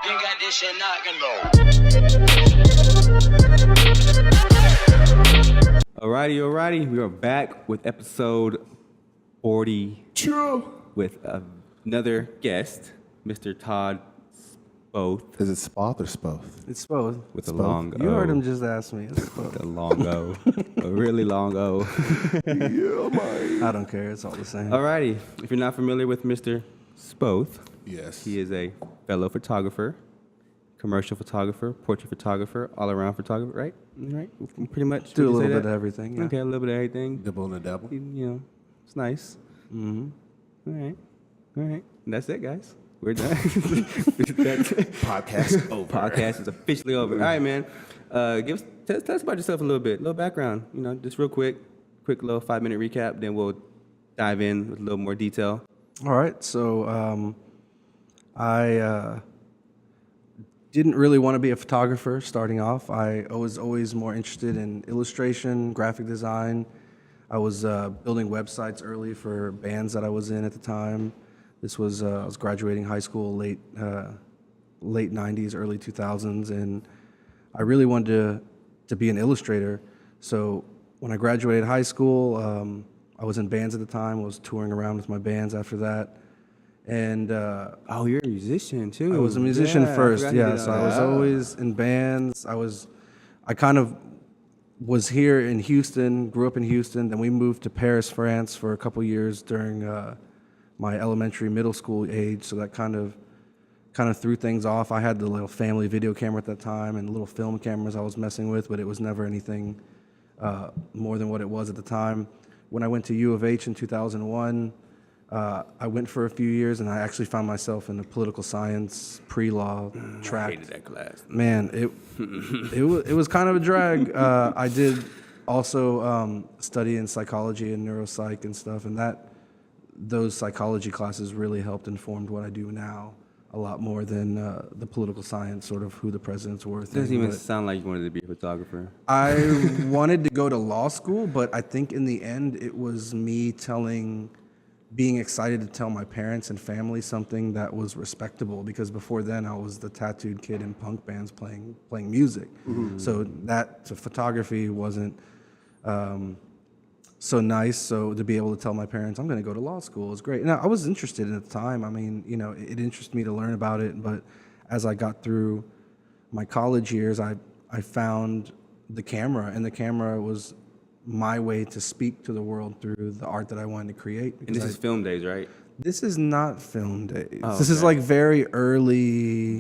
Think got this shit knocking though. Alrighty. We are back with episode 42 with another guest, Mr. Todd Spoth. Is it Spoth or Spoth? It's both. With a long O. You heard him just ask me. It's both. With a long O. A really long O. Yeah, man. I don't care. It's all the same. Alrighty. If you're not familiar with Mr. Spoth, Yes. he is a fellow photographer, commercial photographer, portrait photographer, all-around photographer, right? Right? Pretty much. Do a would you say little bit that? of everything. Yeah. Okay, a little bit of everything. Dibble and a dabble. You know, it's nice. Mm-hmm. All right. And that's it, guys. We're done. Podcast over. Podcast is officially over. All right, man. Tell us about yourself a little bit, a little background. You know, just real quick little 5-minute recap. Then we'll dive in with a little more detail. All right. So I didn't really want to be a photographer starting off. I was always more interested in illustration, graphic design. I was building websites early for bands that I was in at the time. This was I was graduating high school late 90s, early 2000s, and I really wanted to be an illustrator. So when I graduated high school, I was in bands at the time. I was touring around with my bands after that. And Oh, you're a musician too. I was a musician Yeah, I first, forgot you yeah. did So all I was that. always in bands. I kind of was here in Houston, grew up in Houston. Then we moved to Paris, France for a couple years during my elementary, middle school age. So that kind of threw things off. I had the little family video camera at that time and little film cameras I was messing with, but it was never anything more than what it was at the time. When I went to U of H in 2001, I went for a few years, and I actually found myself in the political science pre-law track. I hated that class. Man, it was kind of a drag. I did also study in psychology and neuropsych and stuff, and those psychology classes really helped informed what I do now a lot more than the political science, sort of who the presidents were. It doesn't even sound like you wanted to be a photographer. I wanted to go to law school, but I think in the end it was me being excited to tell my parents and family something that was respectable, because before then I was the tattooed kid in punk bands playing music. Mm-hmm. So that to photography wasn't so nice. So to be able to tell my parents I'm going to go to law school is great. Now I was interested at the time. I mean, you know, it interested me to learn about it. But as I got through my college years, I found the camera, and the camera was my way to speak to the world through the art that I wanted to create. And this is film days, right? This is not film days. Oh, this is okay. like very early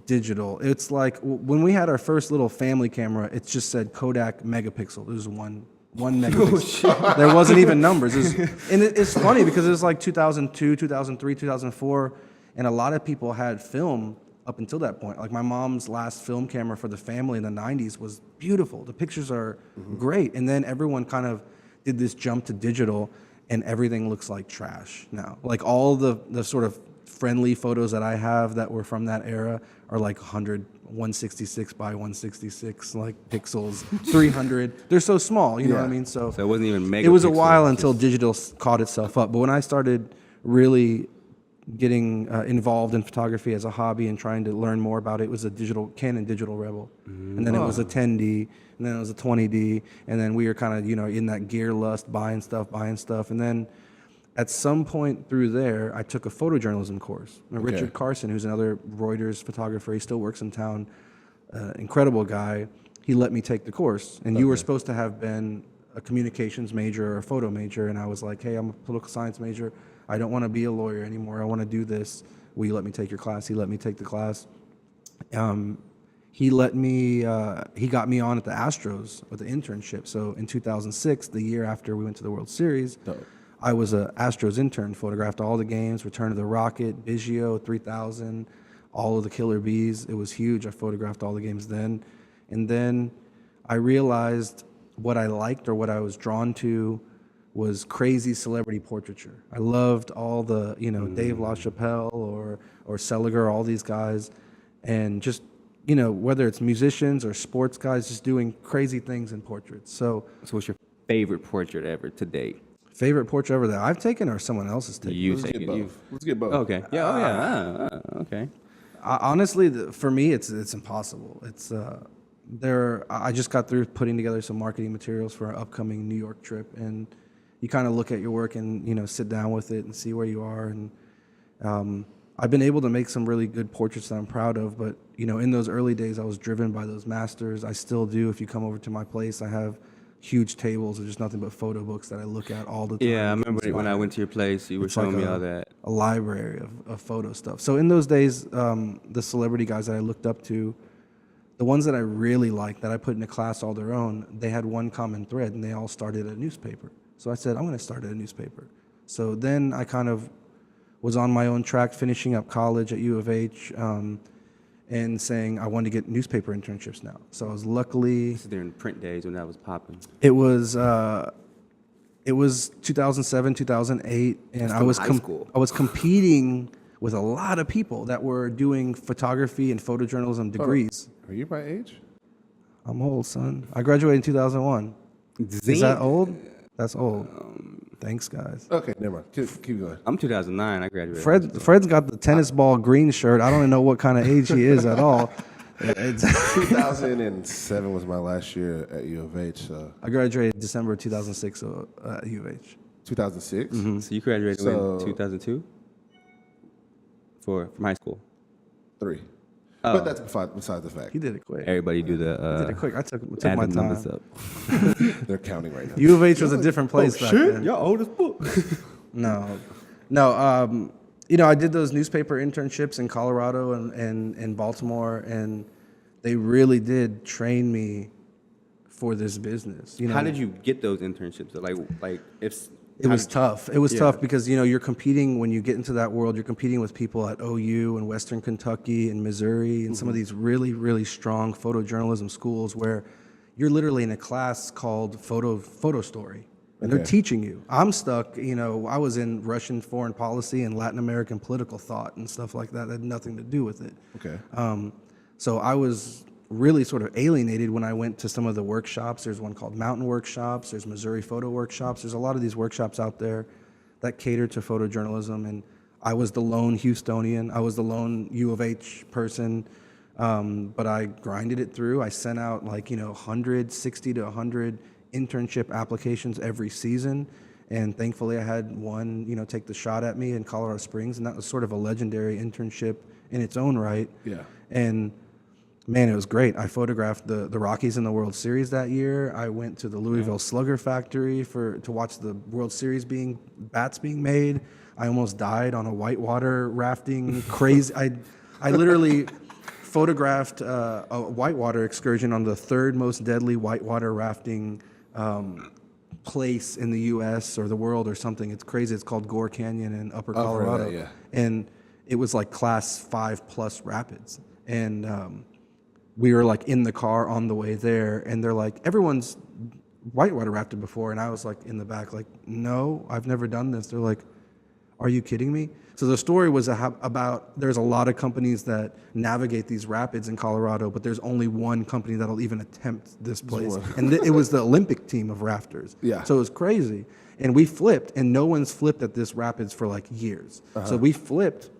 Digital. It's like when we had our first little family camera, it just said Kodak megapixel. It was one megapixel. There wasn't even numbers. It's funny because it was like 2002, 2003, 2004, and a lot of people had film up until that point. Like my mom's last film camera for the family in the 90s was beautiful. The pictures are great. And then everyone kind of did this jump to digital, and everything looks like trash now. Like all the sort of friendly photos that I have that were from that era are like 166 by 166 like pixels, 300. They're so small, you know what I mean? So it wasn't even megapixels. it was a while until digital caught itself up. But when I started really getting involved in photography as a hobby and trying to learn more about it, it was a Canon Digital Rebel. And then it was a 10D, and then it was a 20D, and then we were kind of, you know, in that gear lust, buying stuff. And then at some point through there, I took a photojournalism course. And Richard Carson, who's another Reuters photographer, he still works in town, incredible guy, he let me take the course. And you were supposed to have been a communications major or a photo major, and I was like, hey, I'm a political science major. I don't want to be a lawyer anymore. I want to do this. Will you let me take your class? He let me take the class. He got me on at the Astros with the internship. So in 2006, the year after we went to the World Series, I was an Astros intern, photographed all the games, Return of the Rocket, Biggio, 3000, all of the Killer Bees. It was huge. I photographed all the games then. And then I realized what I liked or what I was drawn to was crazy celebrity portraiture. I loved all the, you know, Dave LaChapelle or Seliger, all these guys, and just, you know, whether it's musicians or sports guys, just doing crazy things in portraits. So what's your favorite portrait ever to date? Favorite portrait ever that I've taken or someone else has taken? You Let's take get it. both. Let's get both. Okay. Yeah. Okay. Honestly, for me, it's impossible. I just got through putting together some marketing materials for our upcoming New York trip, and you kind of look at your work and sit down with it and see where you are. And I've been able to make some really good portraits that I'm proud of. But in those early days, I was driven by those masters. I still do. If you come over to my place, I have huge tables of just nothing but photo books that I look at all the time. Yeah, I remember when I went to your place, you were showing me all that. A library of photo stuff. So in those days, the celebrity guys that I looked up to, the ones that I really liked, that I put in a class all their own, they had one common thread, and they all started a newspaper. So I said, I'm going to start a newspaper. So then I kind of was on my own track, finishing up college at U of H, and saying I wanted to get newspaper internships now. So I was luckily... This is during print days when that was popping. It was 2007, 2008, and I was competing with a lot of people that were doing photography and photojournalism degrees. Are you my age? I'm old, son. I graduated in 2001. Is that old? That's old. Thanks, guys. Okay, never mind. Keep going. I'm 2009. I graduated. Fred's got the tennis ball green shirt. I don't even know what kind of age he is at all. 2007 was my last year at U of H. So. I graduated December 2006 at U of H. 2006? Mm-hmm. So you graduated in 2002? From high school? 3. Oh. But that's besides the fact. He did it quick. Everybody do the... He did it quick. I took my add the time. numbers up. They're counting right now. U of H was a different place back then. Y'all old as book. No. I did those newspaper internships in Colorado and Baltimore, and they really did train me for this business. How did you get those internships? It was tough. It was tough because, you're competing, when you get into that world, you're competing with people at OU and Western Kentucky and Missouri and some of these really, really strong photojournalism schools where you're literally in a class called photo story. And they're teaching you. I'm stuck, I was in Russian foreign policy and Latin American political thought and stuff like that. That had nothing to do with it. Okay. So I was really sort of alienated when I went to some of the workshops. There's one called Mountain Workshops. There's Missouri Photo Workshops. There's a lot of these workshops out there that cater to photojournalism. And I was the lone Houstonian. I was the lone U of H person. But I grinded it through. I sent out 160 to 100 internship applications every season. And thankfully I had one, take the shot at me in Colorado Springs. And that was sort of a legendary internship in its own right. Yeah. And man, it was great. I photographed the Rockies in the World Series that year. I went to the Louisville Slugger factory to watch the World Series bats being made. I almost died on a whitewater rafting crazy. I literally photographed a whitewater excursion on the 3rd most deadly whitewater rafting place in the U.S. or the world or something. It's crazy. It's called Gore Canyon in Upper Colorado. Yeah. And it was like class 5+ rapids. And we were in the car on the way there, and they're like, everyone's whitewater rafted before. And I was in the back, no, I've never done this. They're like, are you kidding me? So the story was about there's a lot of companies that navigate these rapids in Colorado, but there's only one company that'll even attempt this place. And it was the Olympic team of rafters. Yeah. So it was crazy. And we flipped, and no one's flipped at this rapids for years. Uh-huh. So we flipped.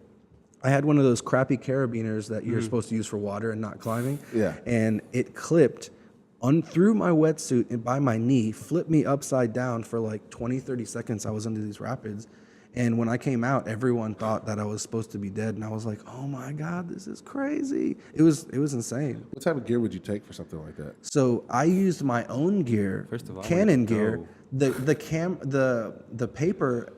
I had one of those crappy carabiners that you're supposed to use for water and not climbing. Yeah. And it clipped through my wetsuit and by my knee, flipped me upside down for 20, 30 seconds. I was under these rapids. And when I came out, everyone thought that I was supposed to be dead. And I was like, oh my God, this is crazy. It was insane. What type of gear would you take for something like that? So I used my own gear, First of all, Canon gear. The paper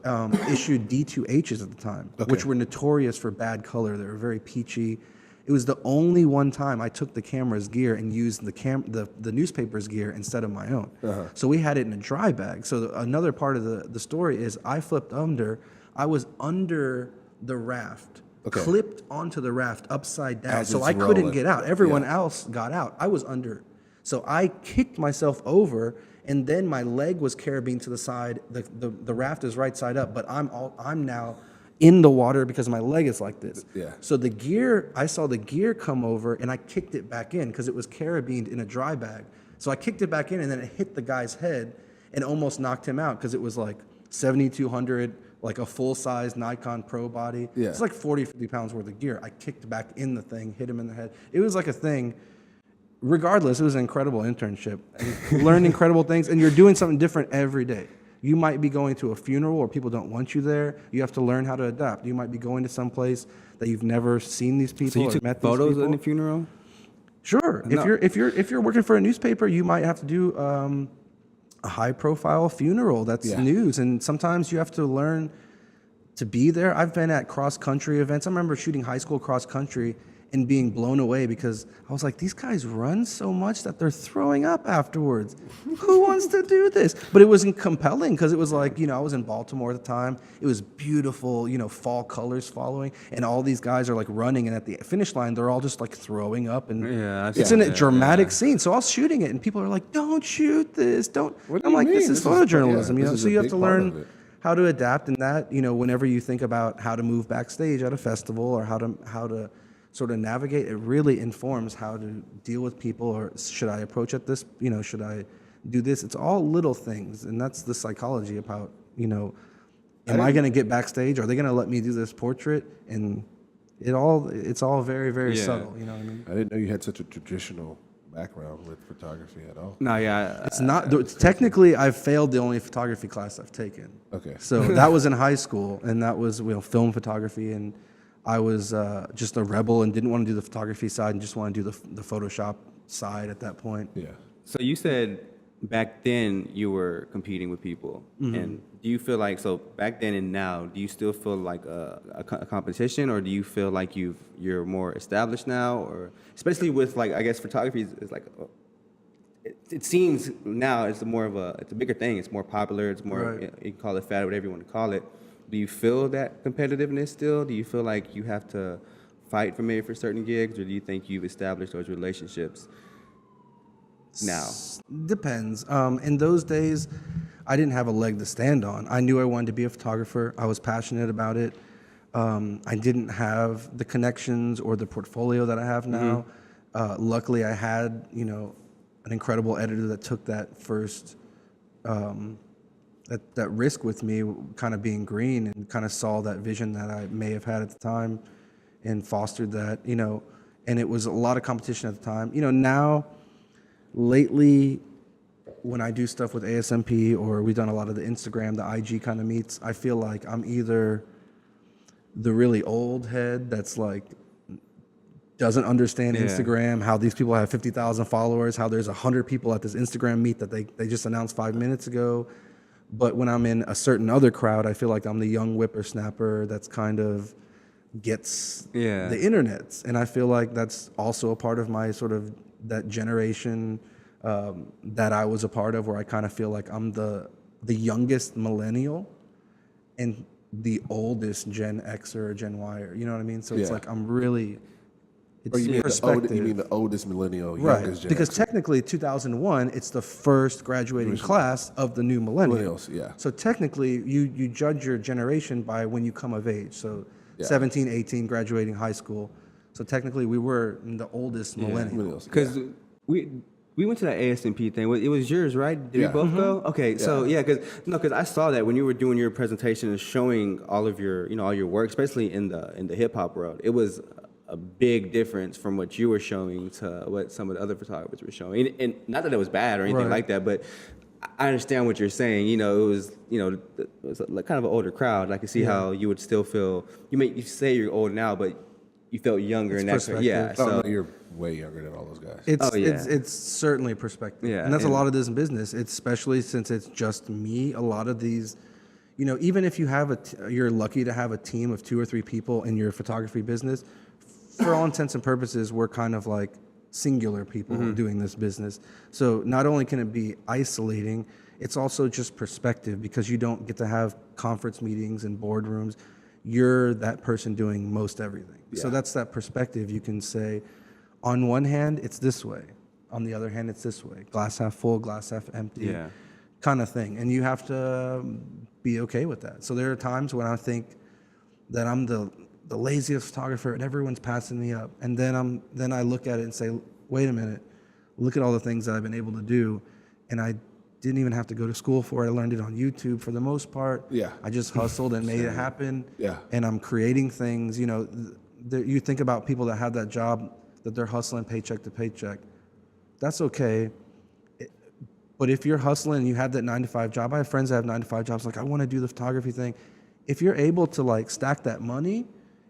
issued D2Hs at the time, which were notorious for bad color. They were very peachy. It was the only one time I took the camera's gear and used the newspaper's gear instead of my own. Uh-huh. So we had it in a dry bag. So another part of the story is I flipped under. I was under the raft, clipped onto the raft upside down. So I couldn't get out. Everyone else got out. I was under. So I kicked myself over, and then my leg was carabined to the side. The raft is right side up, but I'm now in the water because my leg is like this. Yeah. So I saw the gear come over, and I kicked it back in because it was carabined in a dry bag. So I kicked it back in, and then it hit the guy's head and almost knocked him out because it was 7,200 like a full-size Nikon Pro body. Yeah. It's like 40, 50 pounds worth of gear. I kicked back in the thing, hit him in the head. It was like a thing. Regardless, it was an incredible internship. And learned incredible things, and you're doing something different every day. You might be going to a funeral where people don't want you there. You have to learn how to adapt. You might be going to some place that you've never seen these people So you or took met these photos people. in the funeral? Sure. No. If you're working for a newspaper, you might have to do a high-profile funeral that's news, and sometimes you have to learn to be there. I've been at cross-country events. I remember shooting high school cross-country and being blown away because I was like, these guys run so much that they're throwing up afterwards. Who wants to do this? But it wasn't compelling because it was like, I was in Baltimore at the time. It was beautiful, fall colors following, and all these guys are like running, and at the finish line, they're all just like throwing up, and Yeah, I've it's seen in a that, dramatic scene. So I was shooting it, and people are like, don't shoot this, don't. What do I'm you like, this mean? is This is- photojournalism, yeah, this is so a you have big to part of learn it. how to adapt in that, whenever you think about how to move backstage at a festival or how to sort of navigate, it really informs how to deal with people, or should I approach at this, should I do this? It's all little things, and that's the psychology about, am I going to get backstage? Are they going to let me do this portrait? And it's all very, very subtle, you know what I mean? I didn't know you had such a traditional background with photography at all. No, yeah. It's not, technically, I've failed the only photography class I've taken. Okay. So that was in high school, and that was film photography, and I was just a rebel and didn't want to do the photography side and just want to do the Photoshop side at that point. Yeah. So you said back then you were competing with people, and do you feel like, so back then and now, do you still feel like a competition, or do you feel like you're more established now, or especially with like, I guess photography is like, it seems now it's it's a bigger thing. It's more popular. It's more, Right. you can call it fad, whatever you want to call it. Do you feel that competitiveness still? Do you feel like you have to fight for certain gigs, or do you think you've established those relationships now? Depends. In those days, I didn't have a leg to stand on. I knew I wanted to be a photographer. I was passionate about it. I didn't have the connections or the portfolio that I have now. Luckily, I had, an incredible editor that took that first, that risk with me, kind of being green, and kind of saw that vision that I may have had at the time and fostered that, and it was a lot of competition at the time. Now, lately, when I do stuff with ASMP, or we've done a lot of the Instagram, the IG kind of meets, I feel like I'm either the really old head that's like doesn't understand Instagram, how these people have 50,000 followers, how there's 100 people at this Instagram meet that they just announced 5 minutes ago. But when I'm in a certain other crowd, I feel like I'm the young whippersnapper that's kind of gets the internet. And I feel like that's also a part of my sort of that generation that I was a part of, where I kind of feel like I'm the youngest millennial and the oldest Gen Xer or Gen Yer. You know what I mean? So it's like I'm really... It's You mean, perspective. you mean the oldest millennial, Right, youngest Gen because Xer. technically 2001, it's the first graduating class of the new millennium. Millennials, yeah. So technically, you judge your generation by when you come of age. So 17, 18, graduating high school. So technically, we were the oldest millennial. Millennials, Because we went to that ASMP thing. It was yours, right? Did Yeah. we both go? Okay, so because I saw that when you were doing your presentation and showing all of your all your work, especially in the hip hop world, it was a big difference from what you were showing to what some of the other photographers were showing. And not that it was bad or anything like that, but I understand what you're saying. It was it was like kind of an older crowd. I can see how you would still feel. You say you're old now, but you felt younger in that. perspective. Yeah, Oh, so no, you're way younger than all those guys. It's certainly perspective. Yeah, And that's a and- lot of this in business, especially since it's just me. A lot of these, even if you have you're lucky to have a team of 2 or 3 people in your photography business, for all intents and purposes, we're kind of like singular people doing this business. So not only can it be isolating, it's also just perspective, because you don't get to have conference meetings and boardrooms. You're that person doing most everything. So that's that perspective. You can say, on one hand, it's this way. On the other hand, it's this way. Glass half full, glass half empty, kind of thing. And you have to be okay with that. So there are times when I think that I'm the laziest photographer and everyone's passing me up. And then I look at it and say, wait a minute, look at all the things that I've been able to do. And I didn't even have to go to school for it. I learned it on YouTube for the most part. Yeah. I just hustled and made it happen. Yeah. And I'm creating things. You know, you think about people that have that job that they're hustling paycheck to paycheck. That's okay. But if you're hustling and you have that 9-to-5 job, I have friends that have 9-to-5 jobs. Like, I want to do the photography thing. If you're able to like stack that money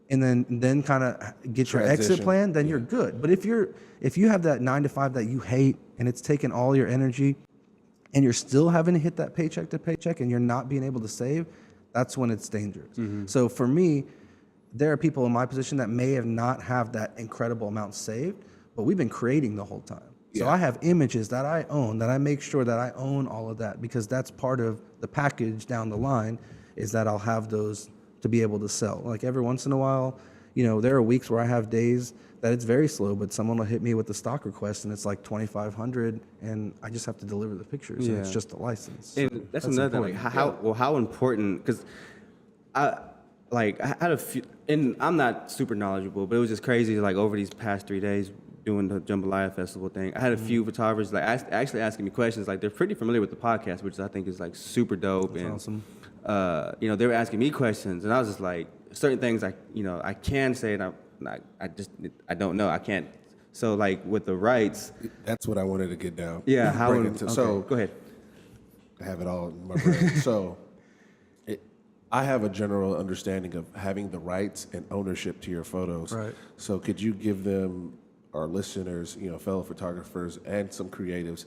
and then kind of get your exit Transition. plan, then you're good. But if you have that 9-to-5 that you hate and it's taking all your energy, and you're still having to hit that paycheck to paycheck, and you're not being able to save, that's when it's dangerous. So for me, there are people in my position that may have not have that incredible amount saved, but we've been creating the whole time. So I have images that I own, that I make sure that I own all of that, because that's part of the package down the line, is that I'll have those to be able to sell. Like every once in a while, you know, there are weeks where I have days that it's very slow, but someone will hit me with a stock request and it's like $2,500, and I just have to deliver the pictures, and it's just a license. And So that's another thing. Like how important? Because I had a few, and I'm not super knowledgeable, but it was just crazy. Like over these past 3 days doing the Jambalaya Festival thing, I had a few photographers like actually asking me questions. Like they're pretty familiar with the podcast, which I think is like super dope. That's and awesome. You know, they were asking me questions, and I was just like, certain things I can say, and I don't know, I can't. So like with the rights, That's what I wanted to get down. yeah. How? Bring it to- Okay, So go ahead. I have it all in my brain. So I have a general understanding of having the rights and ownership to your photos. Right. So could you give them, our listeners, you know, fellow photographers and some creatives,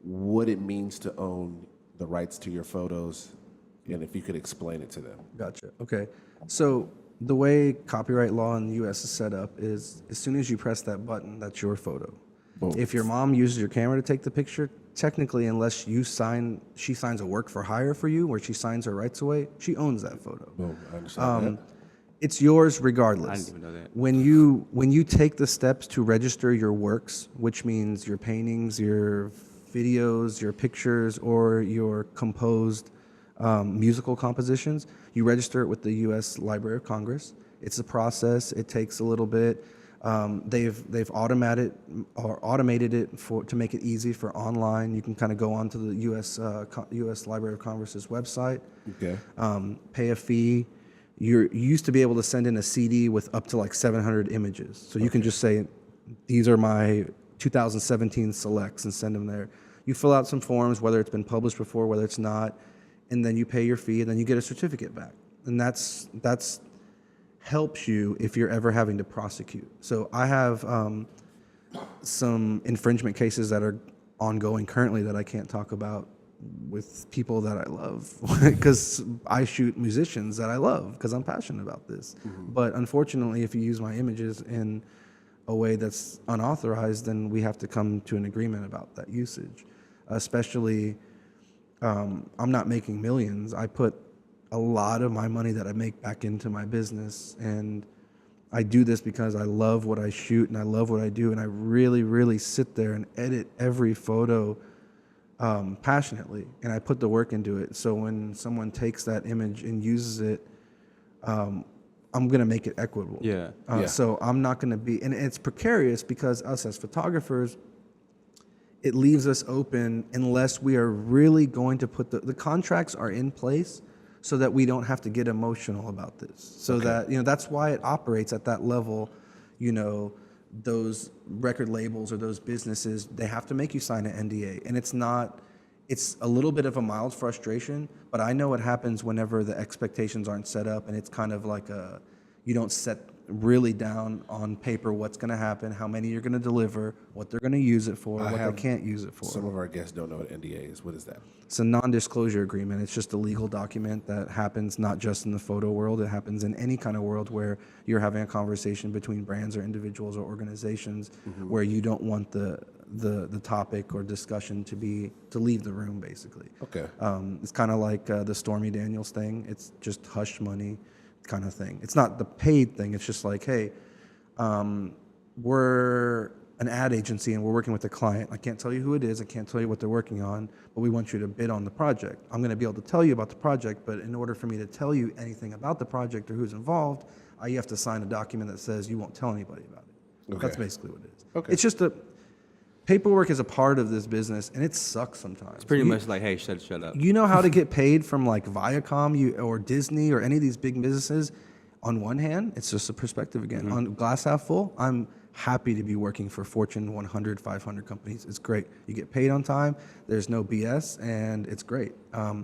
what it means to own the rights to your photos, and if you could explain it to them? Gotcha. Okay. So the way copyright law in the U.S. is set up is, as soon as you press that button, that's your photo. Boom. If your mom uses your camera to take the picture, technically, unless she signs a work for hire for you, where she signs her rights away, she owns that photo. Boom. I understand that. It's yours regardless. I didn't even know that. When you take the steps to register your works, which means your paintings, your videos, your pictures, or your composed musical compositions, you register it with the U.S. Library of Congress. It's a process. It takes a little bit. They've automated it to make it easy for online. You can kind of go onto the U.S. Library of Congress's website, Okay. pay a fee. You used to be able to send in a CD with up to like 700 images. So you can just say, these are my 2017 selects, and send them there. You fill out some forms, whether it's been published before, whether it's not, and then you pay your fee, and then you get a certificate back. And that's helps you if you're ever having to prosecute. So I have some infringement cases that are ongoing currently that I can't talk about with people that I love, because I shoot musicians that I love because I'm passionate about this. But unfortunately, if you use my images in a way that's unauthorized, then we have to come to an agreement about that usage. Especially, I'm not making millions. I put a lot of my money that I make back into my business, and I do this because I love what I shoot and I love what I do, and I really, really sit there and edit every photo passionately, and I put the work into it. So when someone takes that image and uses it, I'm gonna make it equitable. Yeah. So I'm not gonna be, and it's precarious because us as photographers, it leaves us open unless we are really going to put the contracts are in place so that we don't have to get emotional about this. So that, that's why it operates at that level. Those record labels or those businesses, they have to make you sign an NDA. And it's a little bit of a mild frustration, but I know what happens whenever the expectations aren't set up, and it's kind of like you don't set really down on paper what's going to happen, how many you're going to deliver, what they're going to use it for, what they can't use it for. Some of our guests don't know what NDA is. What is that? It's a non-disclosure agreement. It's just a legal document that happens not just in the photo world. It happens in any kind of world where you're having a conversation between brands or individuals or organizations where you don't want the topic or discussion to leave the room, basically. Okay. It's kind of like the Stormy Daniels thing. It's just hush money kind of thing. It's not the paid thing. It's just like, hey, we're an ad agency and we're working with a client. I can't tell you who it is. I can't tell you what they're working on, but we want you to bid on the project. I'm going to be able to tell you about the project, but in order for me to tell you anything about the project or who's involved, you have to sign a document that says you won't tell anybody about it. Okay. That's basically what it is. Okay. It's just paperwork is a part of this business, and it sucks sometimes. It's pretty much like, hey, shut up. You know how to get paid from like Viacom or Disney or any of these big businesses. On one hand, it's just a perspective again. On glass half full, I'm happy to be working for Fortune 100, 500 companies. It's great. You get paid on time. There's no BS, and it's great. On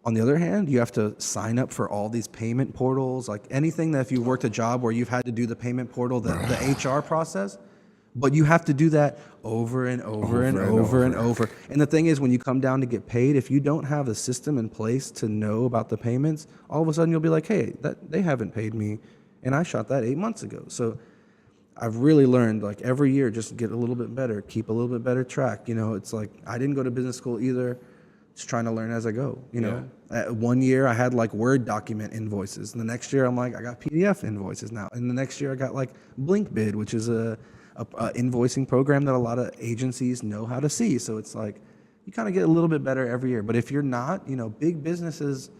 the other hand, you have to sign up for all these payment portals, like anything that if you worked a job where you've had to do the payment portal, the HR process, but you have to do that over and over and over and over. And the thing is, when you come down to get paid, if you don't have a system in place to know about the payments, all of a sudden you'll be like, hey, they haven't paid me, and I shot that 8 months ago. So I've really learned, like every year, just get a little bit better, keep a little bit better track. You know, it's like I didn't go to business school either. Just trying to learn as I go, you know. One year I had like Word document invoices, and the next year I'm like, I got PDF invoices now. And the next year I got like BlinkBid, which is a invoicing program that a lot of agencies know how to see. So it's like, you kind of get a little bit better every year. But if you're not, you know, big businesses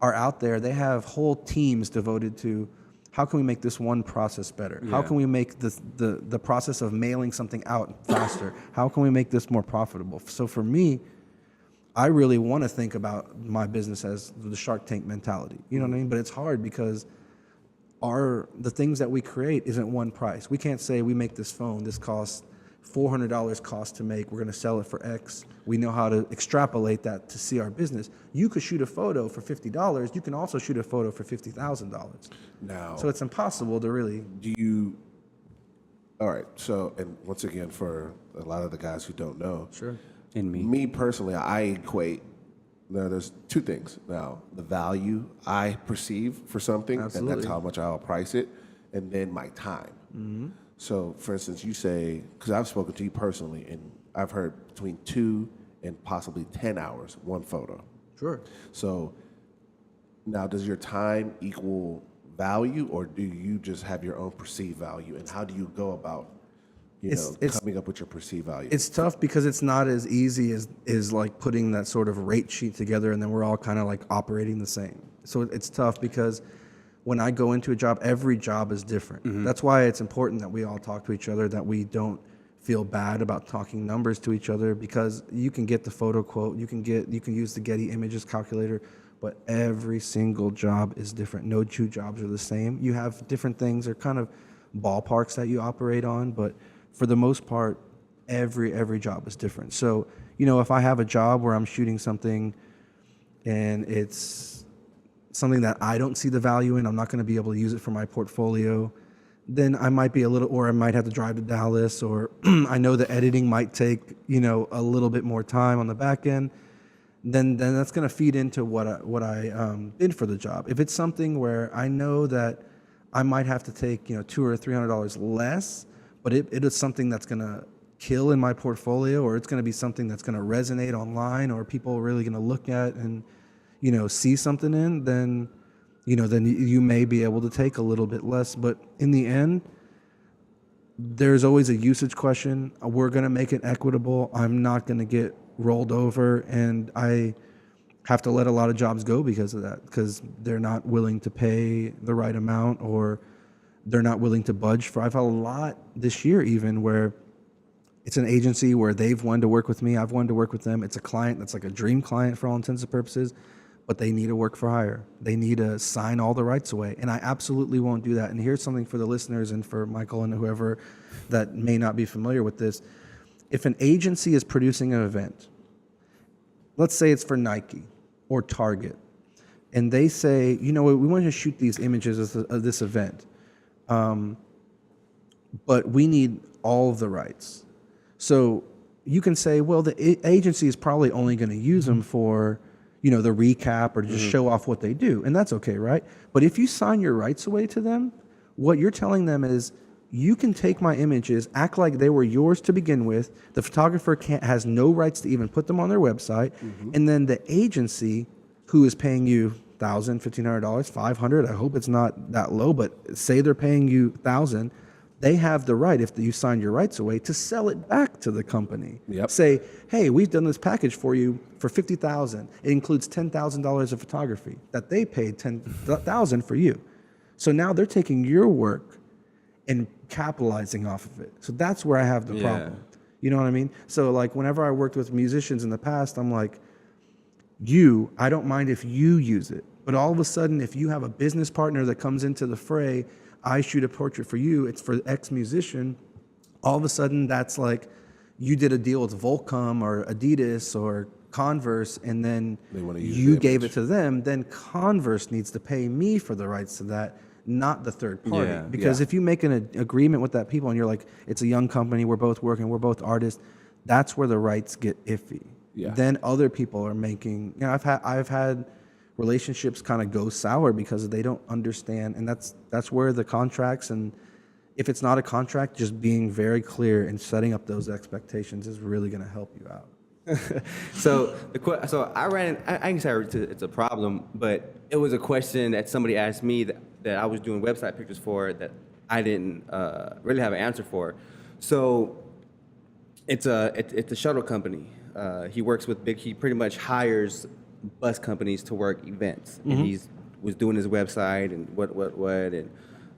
are out there. They have whole teams devoted to how can we make this one process better? How can we make the process of mailing something out faster? How can we make this more profitable? So for me, I really want to think about my business as the Shark Tank mentality. You know what I mean? But it's hard because the things that we create isn't one price. We can't say we make this phone, this costs $400 cost to make, we're going to sell it for X. We know how to extrapolate that to see our business. You could shoot a photo for $50. You can also shoot a photo for $50,000. Now, So it's impossible to really. All right. So, and once again, for a lot of the guys who don't know, Sure. And me personally, I equate. Now, there's two things. Now, the value I perceive for something, and Absolutely. that's how much I'll price it, and then my time. So, for instance, you say, because I've spoken to you personally, and I've heard between 2 and possibly 10 hours, one photo. Sure. So, now does your time equal value, or do you just have your own perceived value, and how do you go about coming up with your perceived value? It's tough because it's not as easy as like putting that sort of rate sheet together and then we're all kind of like operating the same. So it's tough because when I go into a job, every job is different. That's why it's important that we all talk to each other, that we don't feel bad about talking numbers to each other, because you can get the photo quote, you can use the Getty Images calculator, but every single job is different. No two jobs are the same. You have different things or kind of ballparks that you operate on, but for the most part, every job is different. So, you know, if I have a job where I'm shooting something and it's something that I don't see the value in, I'm not going to be able to use it for my portfolio, then I might be or I might have to drive to Dallas, or I know the editing might take, you know, a little bit more time on the back end, then that's going to feed into what I bid for the job. If it's something where I know that I might have to take, you know, $200 or $300 less, but it is something that's going to kill in my portfolio, or it's going to be something that's going to resonate online, or people are really going to look at and, you know, see something in, then you may be able to take a little bit less. But in the end, there's always a usage question. We're going to make it equitable. I'm not going to get rolled over, and I have to let a lot of jobs go because of that, because they're not willing to pay the right amount, or they're not willing to budge for. I've had a lot this year even where it's an agency where they've wanted to work with me, I've wanted to work with them. It's a client that's like a dream client for all intents and purposes, but they need a work for hire. They need to sign all the rights away, and I absolutely won't do that. And here's something for the listeners and for Michael and whoever that may not be familiar with this. If an agency is producing an event, let's say it's for Nike or Target, and they say, you know what, we want to shoot these images of this event, but we need all of the rights. So you can say, well, the agency is probably only going to use them for, you know, the recap or to just show off what they do. And that's okay, right? But if you sign your rights away to them, what you're telling them is, you can take my images, act like they were yours to begin with. The photographer has no rights to even put them on their website. And then the agency, who is paying you $1,000, $1,500, $500, I hope it's not that low, but say they're paying you $1,000, they have the right, if you sign your rights away, to sell it back to the company. Yep. Say, hey, we've done this package for you for $50,000. It includes $10,000 of photography that they paid $10,000 for you. So now they're taking your work and capitalizing off of it. So that's where I have the problem. You know what I mean? So like whenever I worked with musicians in the past, I'm like, I don't mind if you use it. But all of a sudden, if you have a business partner that comes into the fray, I shoot a portrait for you, it's for X musician, all of a sudden that's like, you did a deal with Volcom or Adidas or Converse, and then They wanna use you the gave image. it to them, then Converse needs to pay me for the rights to that, not the third party. Yeah. Because if you make an agreement with that people and you're like, it's a young company, we're both working, we're both artists, that's where the rights get iffy. Yeah. Then other people are making, I've had relationships kind of go sour because they don't understand, and that's where the contracts, and if it's not a contract, just being very clear and setting up those expectations is really going to help you out. So I ran. I can say it's a problem, but it was a question that somebody asked me that I was doing website pictures for that I didn't really have an answer for. So it's a shuttle company. He works with he pretty much hires bus companies to work events, and he was doing his website and what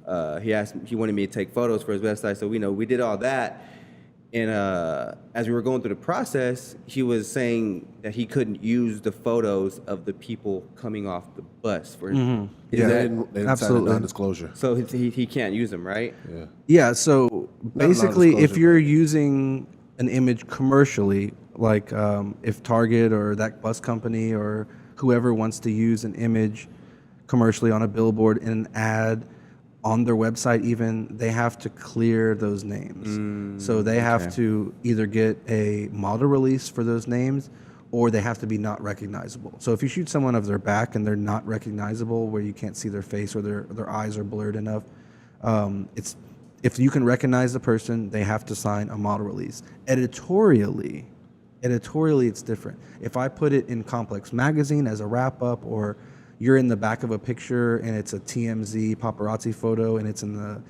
and he wanted me to take photos for his website. So we did all that. And as we were going through the process, he was saying that he couldn't use the photos of the people coming off the bus. They didn't sign a absolutely. non-disclosure. So he can't use them, right? Yeah. Yeah, so basically, if non-disclosure, you're using an image commercially, like if Target or that bus company or whoever wants to use an image commercially on a billboard in an ad, on their website even, they have to clear those names. So they have to either get a model release for those names, or they have to be not recognizable. So if you shoot someone of their back and they're not recognizable, where you can't see their face or their eyes are blurred enough, if you can recognize the person, they have to sign a model release. Editorially, it's different. If I put it in Complex Magazine as a wrap-up, or you're in the back of a picture and it's a TMZ paparazzi photo and it's in the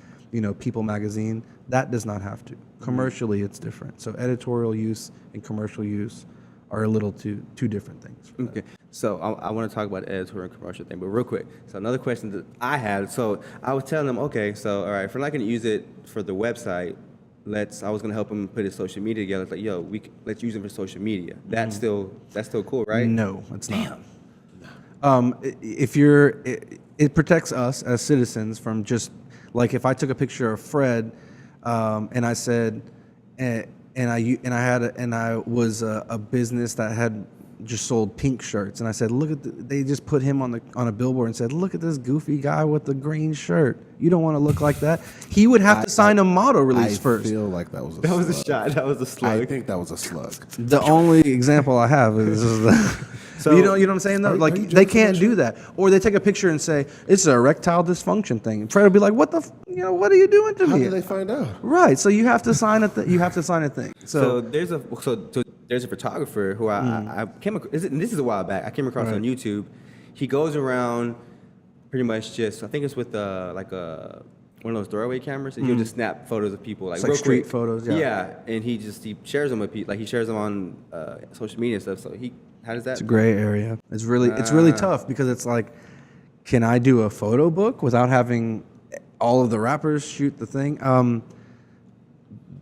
People magazine, that does not have to. Commercially, it's different. So editorial use and commercial use are a little two different things. Okay. So I want to talk about the editorial and commercial thing, but real quick. So another question that I had. So I was telling them, okay, so all right, if we're not going to use it for the website, I was going to help him put his social media together. It's like, let's use it for social media. That's still cool, right? No, it's not. It protects us as citizens from just, like, if I took a picture of Fred, and I said, and I was a business that had just sold pink shirts, and I said, they just put him on a billboard and said, look at this goofy guy with the green shirt. You don't want to look like that. He would have to sign a model release first. I feel like that was a That was a slug. shot. That was a slug. I think that was a slug. The only example I have is So- you know what I'm saying though? Are Like you they joking can't with do that, or they take a picture and say it's an erectile dysfunction thing. And Fred will be like, "What what are you doing to How me?" did they find out? Right. So you have to sign a you have to sign a thing. So there's a photographer who I came across, and this is a while back. I came across on YouTube. He goes around pretty much just, I think it's with one of those doorway cameras, and he'll just snap photos of people It's real like street quick. photos, yeah. Yeah, and he shares them with people. Like he shares them on social media and stuff. So how does that? it's a gray area. It's really tough because it's like, can I do a photo book without having all of the rappers shoot the thing?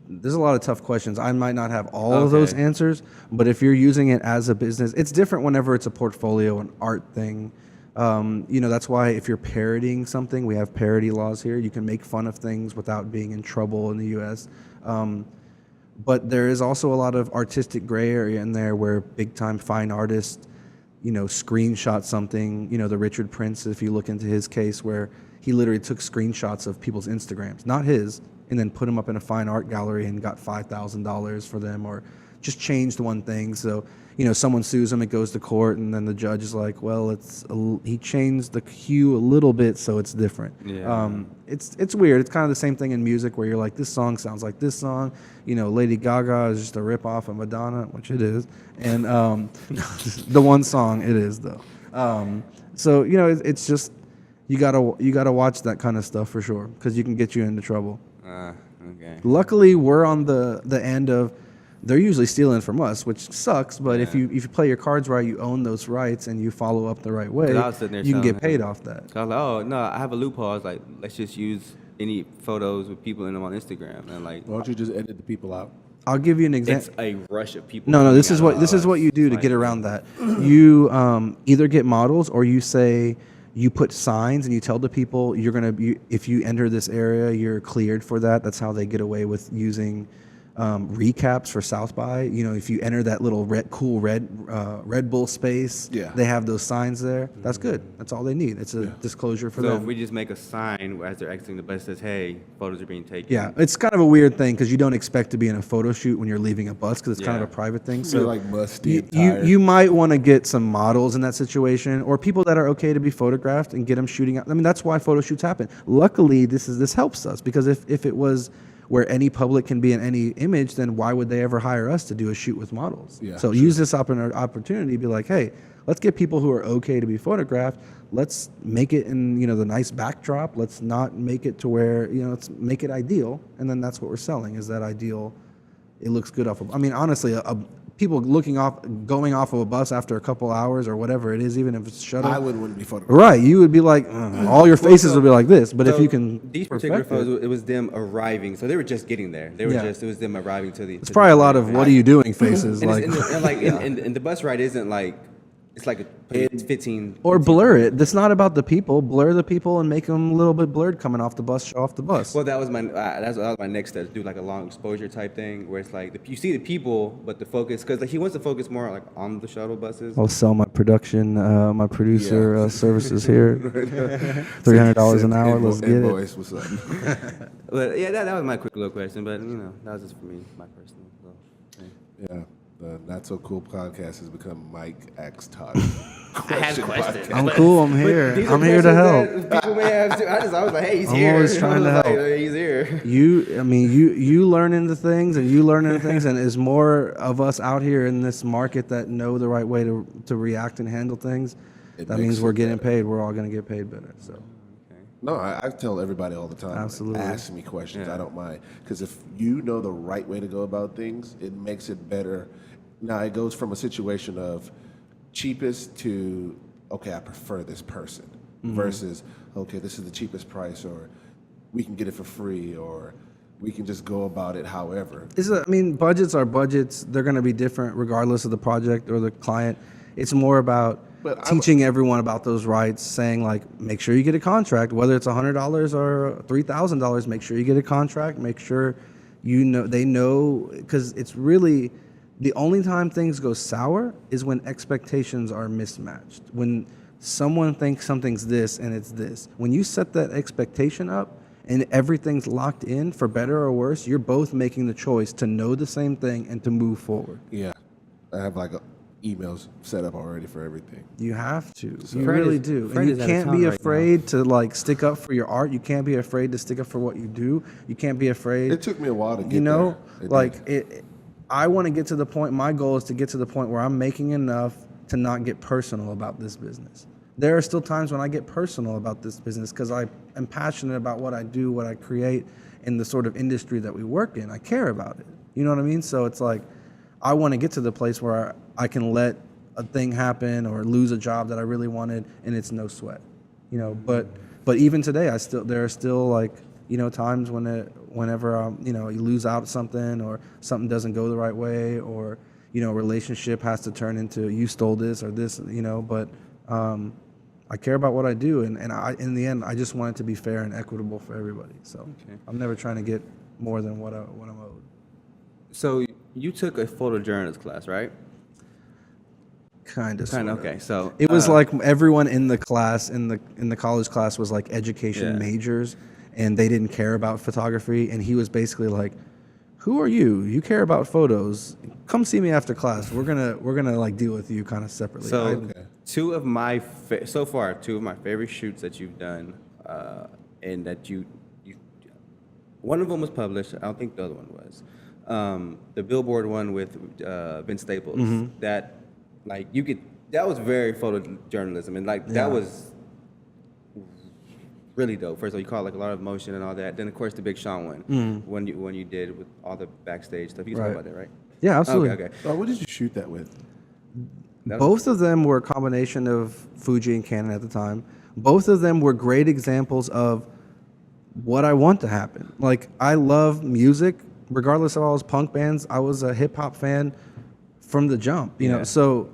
There's a lot of tough questions. I might not have all of those answers, but if you're using it as a business, it's different whenever it's a portfolio, an art thing. That's why if you're parodying something, we have parody laws here. You can make fun of things without being in trouble in the U.S. But there is also a lot of artistic gray area in there where big-time fine artists, screenshot something. The Richard Prince, if you look into his case, where he literally took screenshots of people's Instagrams, not his, and then put them up in a fine art gallery and got $5,000 for them, or just changed one thing. So, someone sues him, it goes to court, and then the judge is like, well, he changed the hue a little bit, so it's different. Yeah. It's weird. It's kind of the same thing in music where you're like, this song sounds like this song. Lady Gaga is just a rip-off of Madonna, which it is. And the one song, it is, though. So, it's just, you gotta watch that kind of stuff for sure, because you can get you into trouble. Okay. Luckily, we're on the end of, they're usually stealing from us, which sucks. But if you play your cards right, you own those rights, and you follow up the right way, 'Cause I was sitting there you can get telling him- paid off that. So I was like, oh no, I have a loophole. I was like, let's just use any photos with people in them on Instagram, and like, Why don't you just edit the people out? I'll give you an example. It's a rush of people. No, this coming is out what of this is what you do to get around that. You either get models, or you say you put signs and you tell the people you're gonna be, if you enter this area, you're cleared for that. That's how they get away with using recaps for South by. You know, if you enter that little cool Red Bull space, Yeah. they have those signs there. That's good. That's all they need. It's a disclosure for So them. if we just make a sign as they're exiting the bus that says, "Hey, photos are being taken." Yeah, it's kind of a weird thing because you don't expect to be in a photo shoot when you're leaving a bus because it's kind of a Yeah. private thing. So So like musty you, and tired. you might want to get some models in that situation, or people that are okay to be photographed, and get them shooting out. I mean, that's why photo shoots happen. Luckily, this helps us, because if it was where any public can be in any image, then why would they ever hire us to do a shoot with models? Yeah, So use this opportunity to be like, hey, let's get people who are okay to be photographed. Let's make it in, the nice backdrop. Let's not make it to where, let's make it ideal. And then that's what we're selling, is that ideal. It looks good off of, I mean, honestly, people going off of a bus after a couple hours or whatever it is, even if it's shuttle. I wouldn't be photographed. Right. You would be like, all your faces would be like this. But if So you can, these particular perfect photos, it was them arriving. So they were just getting there. They were it was them arriving to the. it's probably a lot of what are you doing faces. And, Like, and the bus ride isn't like, it's like it's 15. or 15 blur it. That's not about the people. Blur the people and make them a little bit blurred coming off the bus, show off the bus. Well, that was my next step. Do like a long exposure type thing where it's like you see the people, but the focus, because like he wants to focus more like on the shuttle buses. I'll sell my production, my producer services here. $300 an hour. Let's get it. Invoice, what's up? But yeah, that was my quick little question. But that was just for me, my personal. So, yeah. Yeah. The Not So Cool podcast has become Mike X Todd. I had questions. I'm cool. I'm here. These are I'm here to help. questions that people may have to. I was like, hey, he's I'm here. always trying to I was like, help. He's here. You learn into things, and you learn into things, and there's more of us out here in this market that know the right way to react and handle things. It That makes means we're it getting better. paid. We're all going to get paid better. So No, I tell everybody all the time. Absolutely. Ask me questions. Yeah. I don't mind. Because if you know the right way to go about things, it makes it better. Now, it goes from a situation of cheapest to, okay, I prefer this person, versus, okay, this is the cheapest price, or we can get it for free, or we can just go about it however. budgets are budgets. They're going to be different regardless of the project or the client. It's more about But teaching everyone about those rights, saying like, make sure you get a contract, whether it's $100 or $3,000. Make sure you get a contract. Make sure they know, because it's really the only time things go sour is when expectations are mismatched. When someone thinks something's this and it's this. When you set that expectation up and everything's locked in, for better or worse, you're both making the choice to know the same thing and to move forward. Yeah. I have like emails set up already for everything. You have to. You Fred really is- do. Fred And you is out of can't town be right now. afraid to like stick up for your art. You can't be afraid to stick up for what you do. You can't be afraid. It took me a while to get there. It did. I want to get to the point, my goal is to get to the point where I'm making enough to not get personal about this business. There are still times when I get personal about this business because I am passionate about what I do, what I create, in the sort of industry that we work in. I care about it. You know what I mean? So it's like, I want to get to the place where I can let a thing happen or lose a job that I really wanted, and it's no sweat. But even today, there are still like, times whenever you lose out something, or something doesn't go the right way, or a relationship has to turn into you stole this or this, but I care about what I do, and in the end I just want it to be fair and equitable for everybody. So I'm never trying to get more than what I'm owed. So you took a photojournalist class, right? Kind of. Okay. So It was like everyone in the class, in the college class, was like education Yeah. majors, and they didn't care about photography. And he was basically like, "Who are you? You care about photos? Come see me after class. We're gonna like deal with you kind of separately." So two of my favorite shoots that you've done, and that you one of them was published. I don't think the other one was. The Billboard one with Vince Staples. Mm-hmm. That was very photojournalism, and that was really dope. First of all, you caught like a lot of emotion and all that. Then of course the Big Sean one, when you did with all the backstage stuff. You can talk Right. about that, right? Yeah, absolutely. Okay. What did you shoot that with? Both of them were a combination of Fuji and Canon at the time. Both of them were great examples of what I want to happen. Like, I love music, regardless of all those punk bands, I was a hip hop fan from the jump, you know. So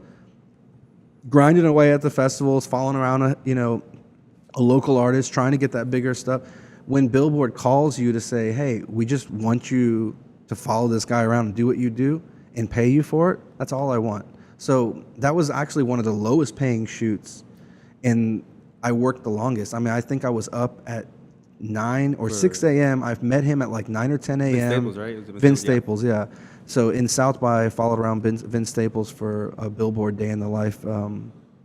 grinding away at the festivals, following around a local artist, trying to get that bigger stuff. When Billboard calls you to say, hey, we just want you to follow this guy around and do what you do and pay you for it, that's all I want. So that was actually one of the lowest paying shoots, and I worked the longest. I mean, I think I was up at 9 or 6 a.m. I've met him at like 9 or 10 a.m. Vince Staples, right? Vince Staples, yeah. So in South by, I followed around Vince Staples for a Billboard Day in the Life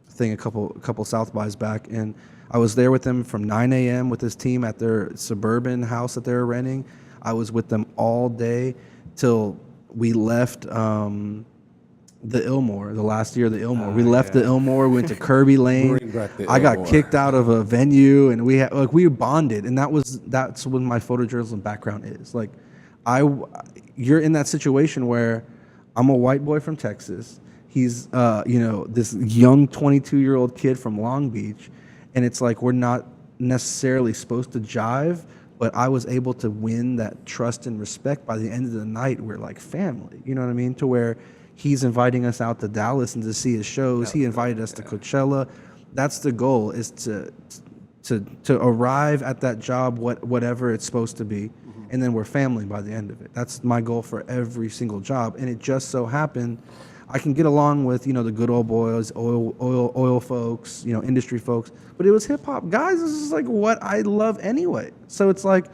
thing a couple South bys back, and I was there with them from 9 a.m. with his team at their suburban house that they were renting. I was with them all day till we left the Ilmore, the last year of the Ilmore. We left the Ilmore, went to Kirby Lane. I got kicked out of a venue, and we bonded, and that's what my photojournalism background is. Like, you're in that situation where I'm a white boy from Texas. He's this young 22-year-old kid from Long Beach, and it's like we're not necessarily supposed to jive, but I was able to win that trust and respect. By the end of the night, we're like family. You know what I mean? To where he's inviting us out to Dallas and to see his shows. He invited us to Coachella. That's the goal, is to arrive at that job, whatever it's supposed to be, and then we're family by the end of it. That's my goal for every single job. And it just so happened I can get along with, the good old boys, oil folks, industry folks, but it was hip hop guys. This is like what I love anyway. So it's like,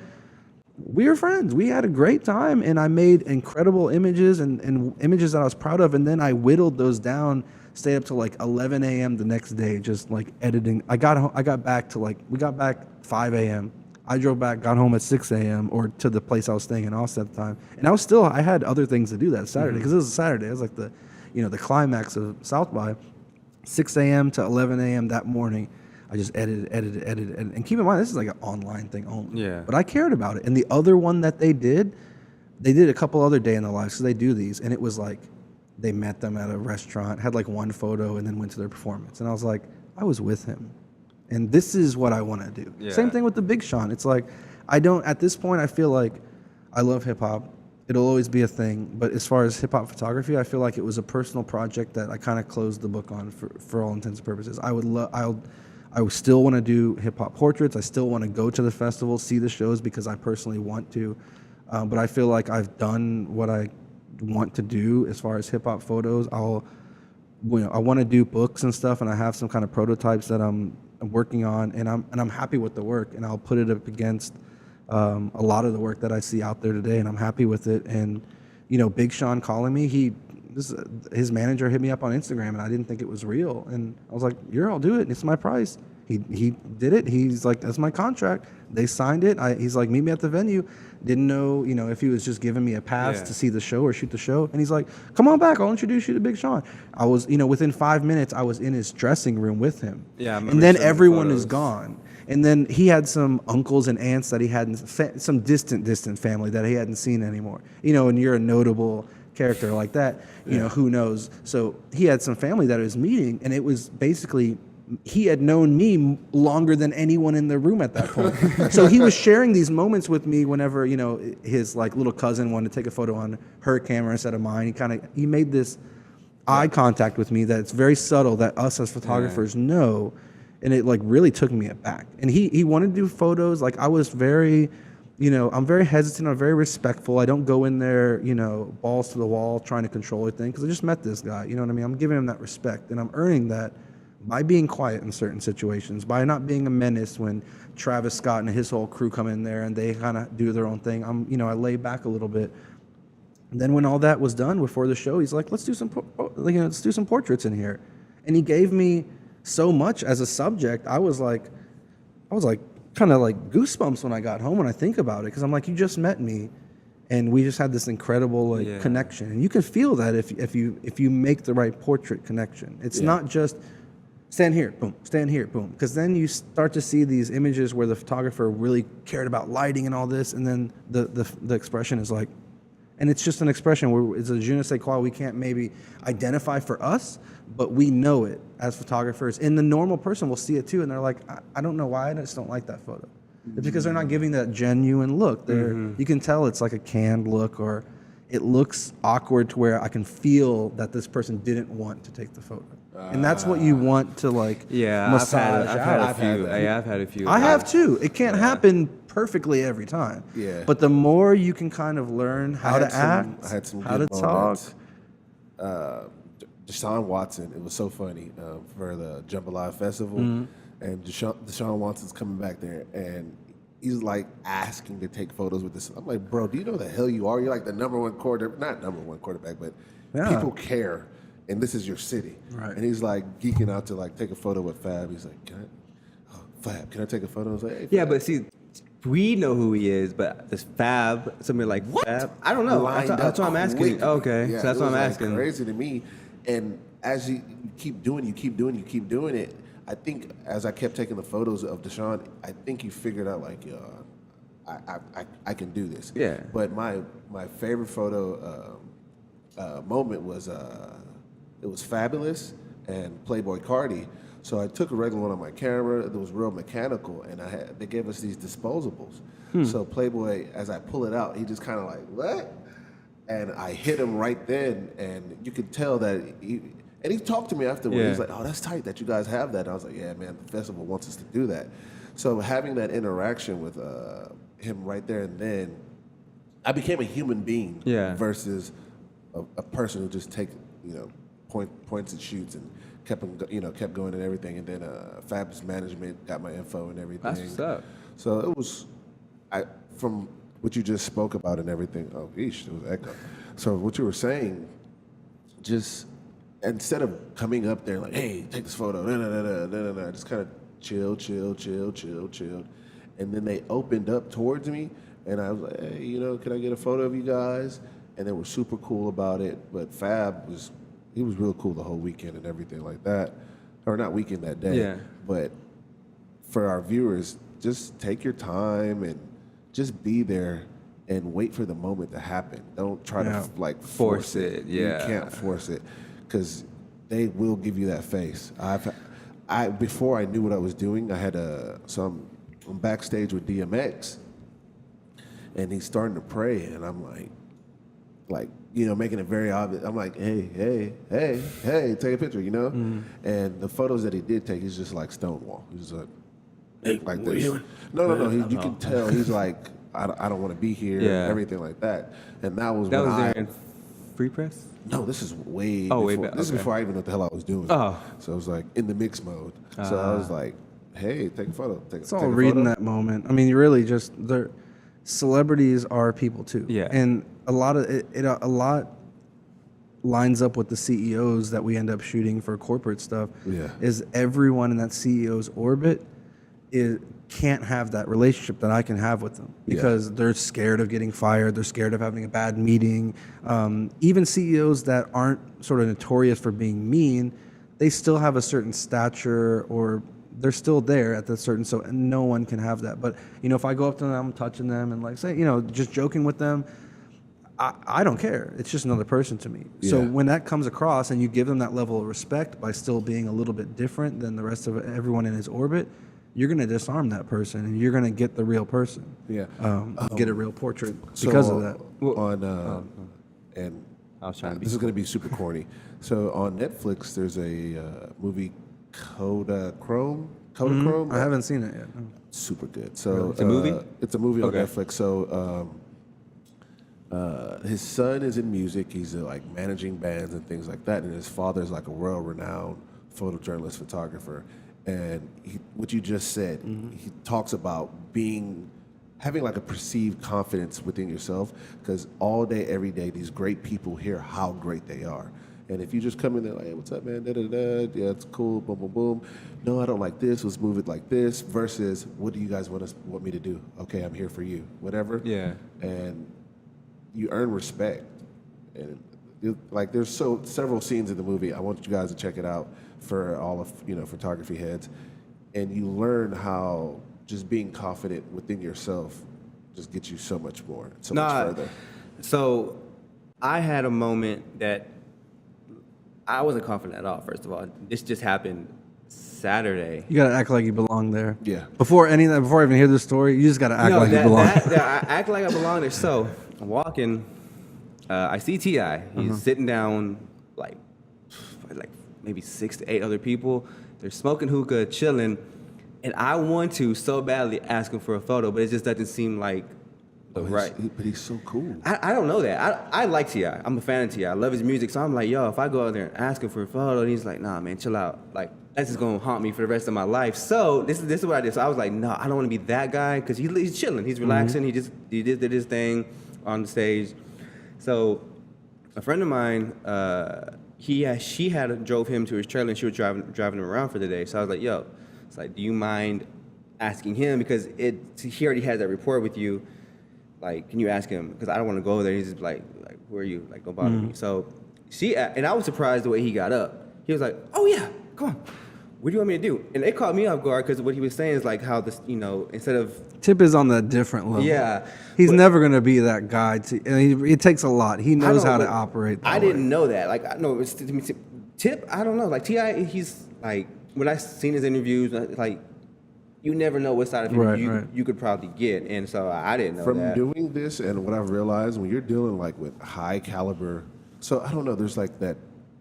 we were friends. We had a great time, and I made incredible images and images that I was proud of. And then I whittled those down, stayed up till like 11 a.m. the next day, just like editing. We got back 5 a.m. I drove back, got home at 6 a.m. or to the place I was staying in Austin at the time. And I had other things to do that Saturday, because it was a Saturday. It was like the climax of South by. 6 a.m. to 11 a.m. that morning, I just edited. And keep in mind, this is like an online thing only. Yeah. But I cared about it. And the other one that they did a couple other day in the lives, so they do these, and it was like they met them at a restaurant, had like one photo, and then went to their performance. And I was like, I was with him. And this is what I want to do. Yeah. Same thing with the Big Sean. It's like, at this point, I feel like I love hip hop. It'll always be a thing. But as far as hip hop photography, I feel like it was a personal project that I kind of closed the book on for all intents and purposes. I still want to do hip hop portraits. I still want to go to the festival, see the shows, because I personally want to. But I feel like I've done what I want to do as far as hip hop photos. I want to do books and stuff, and I have some kind of prototypes that I'm working on, and I'm happy with the work, and I'll put it up against a lot of the work that I see out there today, and I'm happy with it. And Big Sean calling me, his manager hit me up on Instagram, and I didn't think it was real, and I was like, I'll do it. It's my price. He did it. He's like, that's my contract. They signed it. He's like, meet me at the venue. Didn't know, if he was just giving me a pass to see the show or shoot the show. And he's like, come on back. I'll introduce you to Big Sean. I was, within 5 minutes, I was in his dressing room with him. Yeah. And then everyone is gone. And then he had some uncles and aunts that he hadn't, some distant family that he hadn't seen anymore. And you're a notable character like that, who knows? So he had some family that he was meeting, and it was basically, he had known me longer than anyone in the room at that point. So he was sharing these moments with me whenever, his like little cousin wanted to take a photo on her camera instead of mine. He made this eye contact with me that's very subtle, that us as photographers know. And it like really took me aback. And he wanted to do photos. Like, I was very, I'm very hesitant. I'm very respectful. I don't go in there, balls to the wall trying to control everything, because I just met this guy. You know what I mean? I'm giving him that respect, and I'm earning that by being quiet in certain situations, by not being a menace when Travis Scott and his whole crew come in there and they kind of do their own thing. I lay back a little bit. And then when all that was done before the show, he's like, let's do some portraits in here. And he gave me so much as a subject. I was like kind of like goosebumps when I got home when I think about it, because I'm like, you just met me, and we just had this incredible connection. And you can feel that if you make the right portrait connection. It's not just stand here, boom, stand here, boom. Because then you start to see these images where the photographer really cared about lighting and all this, and then the expression is like, and it's just an expression where it's a je ne sais quoi we can't maybe identify for us, but we know it as photographers. And the normal person will see it too, and they're like, I don't know why, I just don't like that photo. It's because they're not giving that genuine look. You can tell it's like a canned look, or it looks awkward to where I can feel that this person didn't want to take the photo. And that's what you want to like massage I've out. had a few. I have too. It can't happen perfectly every time. Yeah. But the more you can kind of learn how to act, I had some how to good talk. moments. Deshaun Watson, it was so funny for the Jambalaya Festival, and Deshaun Watson's coming back there, and he's like asking to take photos with this. I'm like, bro, do you know the hell you are? You're like the number one quarterback, not number one quarterback, but people care, and this is your city. Right. And he's like geeking out to like take a photo with Fab. He's like, Fab, can I take a photo? I was like, hey, Fab. Yeah, but see, we know who he is, but this Fab, somebody like Fab, I don't know. That's what I'm asking. Quick. Okay, Yeah, so that's it what I'm was, like, asking. Crazy to me. And as you keep doing it, I think as I kept taking the photos of Deshaun, I think you figured out like, I can do this. Yeah. But my favorite photo moment was it was Fabulous and Playboy Cardi. So I took a regular one on my camera. It was real mechanical, and they gave us these disposables. So Playboy, as I pull it out, he just kind of like, what? And I hit him right then, and you could tell that he talked to me afterwards. Yeah. He's like, oh, that's tight that you guys have that. And I was like, yeah, man, the festival wants us to do that. So having that interaction with him right there and then, I became a human being versus a person who just points and shoots and kept going and everything. And then Fab's management got my info and everything. That's what's up. So it was, from what you just spoke about and everything. Oh, eesh, there was echo. So what you were saying, just instead of coming up there like, hey, take this photo, just kind of chill. And then they opened up towards me, and I was like, hey, can I get a photo of you guys? And they were super cool about it. But Fab was real cool the whole weekend and everything like that. Or not weekend, that day. Yeah. But for our viewers, just take your time and just be there and wait for the moment to happen. Don't try to force it. Yeah. You can't force it because they will give you that face. Before I knew what I was doing, I had I'm backstage with DMX, and he's starting to pray, and I'm like making it very obvious. I'm like, hey, take a picture, And the photos that he did take, he's just like Stonewall. He's like, like this. No. You can tell he's like, I don't want to be here, and everything like that. And that was in Free Press? No, this is way Oh, before. way back. This is Okay. before I even knew what the hell I was doing. Oh. So I was like in the mix mode. So I was like, hey, take a photo. It's all reading that moment. I mean, you really just celebrities are people too. Yeah. And a lot of a lot lines up with the CEOs that we end up shooting for corporate stuff. Yeah. Is everyone in that CEO's orbit can't have that relationship that I can have with them because they're scared of getting fired. They're scared of having a bad meeting. Even CEOs that aren't sort of notorious for being mean, they still have a certain stature, or they're still there at the certain, so no one can have that. But if I go up to them, I'm touching them and like say, just joking with them, I don't care. It's just another person to me. So when that comes across and you give them that level of respect by still being a little bit different than the rest of everyone in his orbit, you're going to disarm that person, and you're going to get the real person. Yeah. Get a real portrait because of that. And I was trying to be this is going to be super corny. So on Netflix, there's a movie, Kodachrome. I haven't seen it yet. No. Super good. So It's a movie? It's a movie on Okay. Netflix. So his son is in music. He's like managing bands and things like that. And his father is like a world-renowned photojournalist, photographer. And what you just said, he talks about having like a perceived confidence within yourself, because all day, every day, these great people hear how great they are. And if you just come in there like, hey, what's up, man? Da-da-da. Yeah, it's cool. Boom, boom, boom. No, I don't like this. Let's move it like this. Versus, what do you guys want me to do? Okay, I'm here for you. Whatever. Yeah. And you earn respect. And there's several scenes in the movie. I want you guys to check it out for all of photography heads. And you learn how just being confident within yourself just gets you so much more, much further. So I had a moment that I wasn't confident at all, first of all. This just happened Saturday. You gotta act like you belong there. Yeah. Before I even hear this story, you just gotta act like you belong. I act like I belong there. So I'm walking. I see T.I. He's sitting down like maybe 6 to 8 other people. They're smoking hookah, chilling, and I want to so badly ask him for a photo, but it just doesn't seem like right. But he's so cool. I don't know that. I like T.I. I'm a fan of T.I. I love his music, so I'm like, yo, if I go out there and ask him for a photo, and he's like, nah, man, chill out. Like, that's just gonna haunt me for the rest of my life. So this is what I did. So I was like, no, I don't want to be that guy because he's chilling, he's relaxing, he did his thing on the stage. So a friend of mine, she had drove him to his trailer and she was driving him around for the day. So I was like, yo, it's like, do you mind asking him because he already has that rapport with you. Like, can you ask him? Because I don't want to go there. He's just like, who are you? Like, don't bother me. So and I was surprised the way he got up. He was like, oh yeah, come on. What do you want me to do? And it caught me off guard because what he was saying is like how this, instead of Tip is on a different level. Yeah, he's never gonna be that guy. It takes a lot. He knows how to but operate. I didn't know that. Like, I know Tip. I don't know. Like T.I., he's like when I seen his interviews, like you never know what side of him you could probably get, and so I didn't know From that. doing this, and what I've realized when you're dealing like with high caliber, so I don't know. There's like that.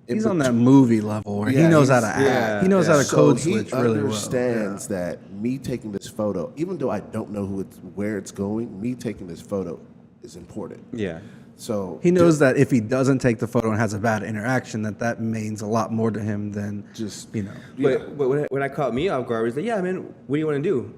He's on that movie level where he knows how to act. He knows how to code switch really well. He understands that me taking this photo, even though I don't know where it's going, me taking this photo is important. Yeah. So he knows that if he doesn't take the photo and has a bad interaction, that means a lot more to him than just But when I caught me off guard, he was like, "Yeah, man, what do you want to do?"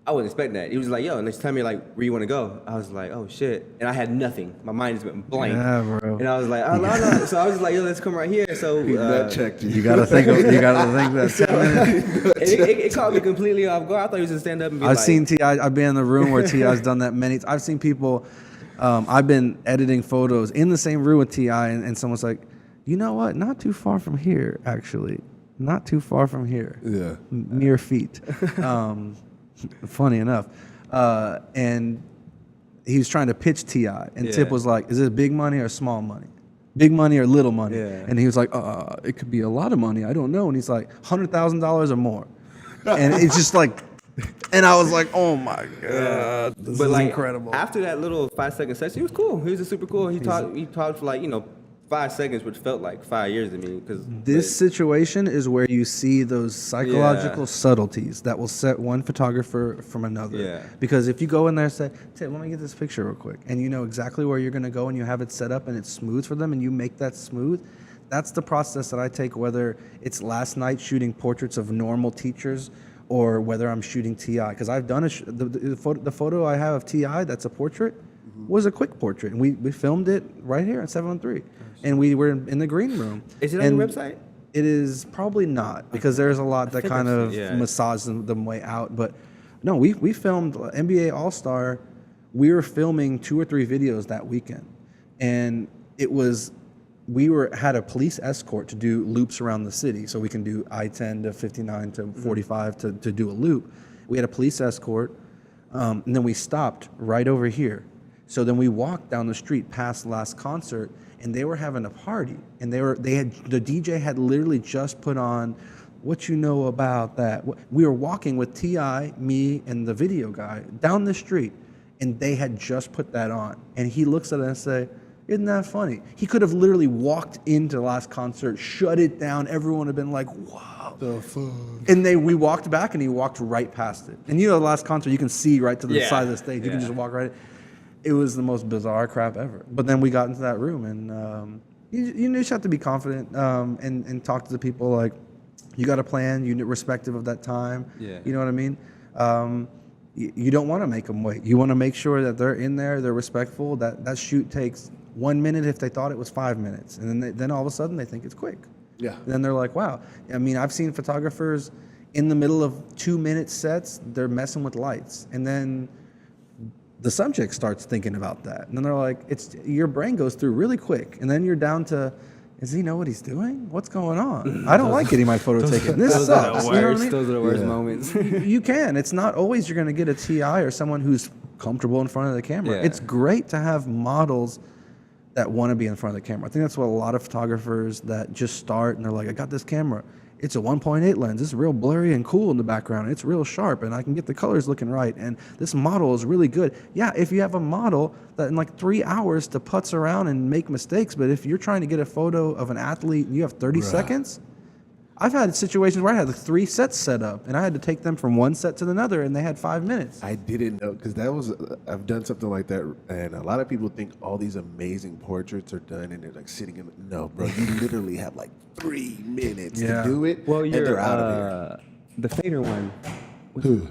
I wasn't expecting that. He was like, "Yo, next time you're like, where you want to go?" I was like, "Oh shit!" And I had nothing. My mind just went blank. Yeah, bro. And I was like, "Oh no!" So I was just like, "Yo, let's come right here." So he nut checked you. You gotta think that 10 minutes. it caught me completely off guard. I thought he was gonna stand up and be I've like, seen T.I. I've been in the room where T.I.'s done that many. I've seen people. I've been editing photos in the same room with T.I. and someone's like, you know what? Not too far from here, actually. Not too far from here. Yeah. Mere feet. Funny enough. And he was trying to pitch T.I. And Tip was like, is it big money or small money? Big money or little money? Yeah. And he was like, it could be a lot of money. I don't know. And he's like, $100,000 or more. And it's just like, and I was like, oh my God, this is incredible. After that little 5-second session, he was cool. He was just super cool. He talked for like, 5 seconds, which felt like 5 years to me. This situation is where you see those psychological subtleties that will set one photographer from another. Yeah. Because if you go in there and say, Tim, let me get this picture real quick, and you know exactly where you're going to go and you have it set up and it's smooth for them and you make that smooth, that's the process that I take, whether it's last night shooting portraits of normal teachers or whether I'm shooting T.I. Because I've done the photo I have of T.I. that's a portrait was a quick portrait. And we filmed it right here at 713. And we were in the green room. Is it on your website? It is probably not, because there's a lot that kind of massage them way out. But no, we filmed NBA All-Star. We were filming 2 or 3 videos that weekend. And it was... had a police escort to do loops around the city, so we can do I-10 to 59 to 45 to do a loop. We had a police escort, and then we stopped right over here. So then we walked down the street past the last concert, and they were having a party, and the DJ had literally just put on What You Know About That. We were walking with T.I., me, and the video guy down the street, and they had just put that on, and he looks at us and say, isn't that funny? He could have literally walked into the last concert, shut it down. Everyone would have been like, wow. The fuck? And we walked back, and he walked right past it. And the last concert, you can see right to the side of the stage. You can just walk right. It was the most bizarre crap ever. But then we got into that room, and you just have to be confident and talk to the people. Like, you got a plan, irrespective of that time. Yeah. You know what I mean? You don't want to make them wait. You want to make sure that they're in there, they're respectful, that shoot takes 1 minute if they thought it was 5 minutes. And then all of a sudden they think it's quick. Yeah. And then they're like, wow. I mean, I've seen photographers in the middle of 2-minute sets, they're messing with lights. And then the subject starts thinking about that. And then they're like, your brain goes through really quick. And then you're down to, does he know what he's doing? What's going on? I don't like getting my photo taken. This sucks. You know what I mean? Those are the worst moments. You can. It's not always you're going to get a T.I. or someone who's comfortable in front of the camera. Yeah. It's great to have models that want to be in front of the camera. I think that's what a lot of photographers that just start and they're like, I got this camera. it's a 1.8 lens. It's real blurry and cool in the background. It's real sharp, and I can get the colors looking right. And this model is really good. Yeah, if you have a model that in like 3 hours to putz around and make mistakes, but if you're trying to get a photo of an athlete and you have 30 seconds, I've had situations where I had like 3 sets set up, and I had to take them from one set to another, and they had 5 minutes. I didn't know, because I've done something like that, and a lot of people think all these amazing portraits are done and they're like sitting in. No, bro, you literally have like 3 minutes to do it, Well, and you're they're out of the fader one. Who?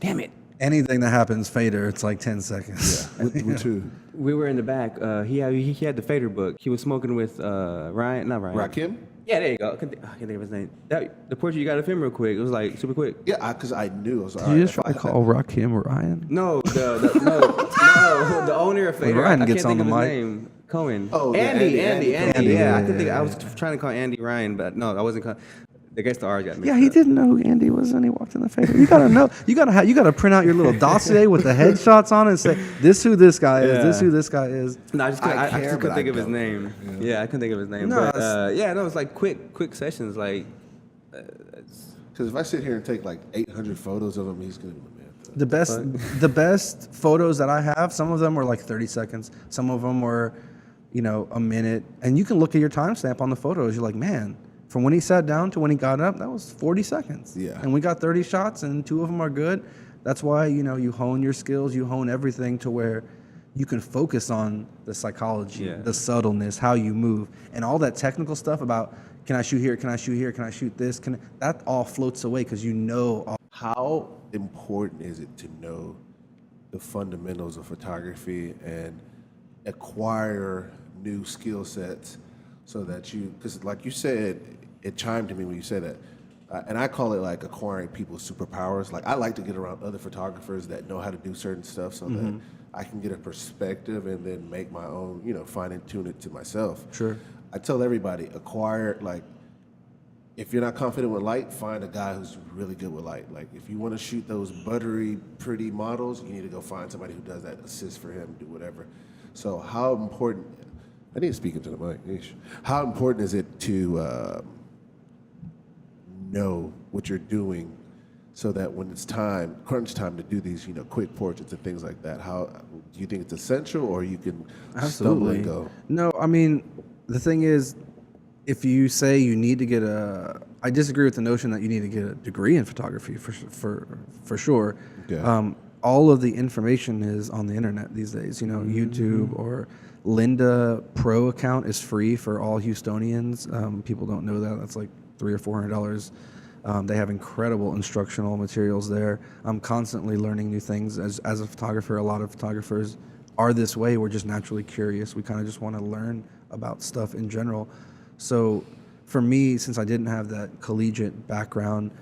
Damn it. Anything that happens fader, it's like 10 seconds. there. With who? We were in the back. He had the fader book. He was smoking with Ryan, not Ryan. Rakim? Yeah, there you go. I can't think of his name. The portrait you got of him real quick. It was like super quick. Yeah, because I knew. I was like, Did you just try to call Rakim Ryan? No, the owner of Fader. Ryan I gets can't on think the of his mic. name. Cohen. Oh, yeah, Andy. Andy, Yeah, I yeah, could think. yeah, I was trying to call Andy Ryan, but no, I wasn't. I guess the R got mixed Yeah, he up. didn't know who Andy was, and he walked in the fader. You gotta know. You gotta print out your little dossier with the headshots on it and say, "This who this guy is. This Yeah. who this guy is." No, I just I couldn't care, but think I of his don't. name. Yeah, I couldn't think of his name. No, But it's- it's like quick sessions. Like, Because if I sit here and take like 800 photos of him, he's gonna be mad. The best photos that I have, some of them were like 30 seconds. Some of them were, a minute. And you can look at your timestamp on the photos. You're like, man, from when he sat down to when he got up, that was 40 seconds. Yeah. And we got 30 shots, and 2 of them are good. That's why, you hone your skills, you hone everything to where you can focus on the psychology, the subtleness, how you move, and all that technical stuff about, can I shoot here, can I shoot here, can I shoot this? That all floats away because How important is it to know the fundamentals of photography and acquire new skill sets so that because like you said, it chimed to me when you said that, and I call it like acquiring people's superpowers. Like I like to get around other photographers that know how to do certain stuff so that I can get a perspective and then make my own, fine and tune it to myself. Sure. I tell everybody, if you're not confident with light, find a guy who's really good with light. Like if you want to shoot those buttery, pretty models, you need to go find somebody who does that, assist for him, do whatever. So how important, I need to speak into the mic. Yeesh. How important is it to know what you're doing so that when it's crunch time to do these, quick portraits and things like that, how do you think it's essential, or you can stumble and go? No, I mean, the thing is, if you say you need to get I disagree with the notion that you need to get a degree in photography for sure. Okay. All of the information is on the internet these days. YouTube or Lynda Pro account is free for all Houstonians. People don't know that. That's like $300 or $400. They have incredible instructional materials there. I'm constantly learning new things. As a photographer, a lot of photographers are this way. We're just naturally curious. We kind of just want to learn about stuff in general. So for me, since I didn't have that collegiate background,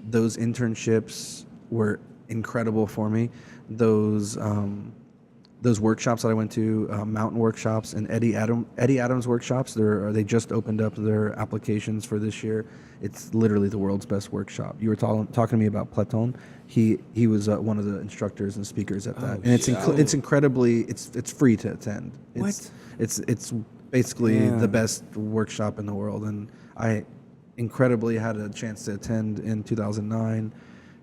those internships were incredible for me. Those workshops that I went to, mountain workshops and Eddie Adams workshops, they just opened up their applications for this year. It's literally the world's best workshop. You were talking to me about Platon. He was one of the instructors and speakers at that, and it's incredibly it's free to attend. It's basically the best workshop in the world, and I incredibly had a chance to attend in 2009.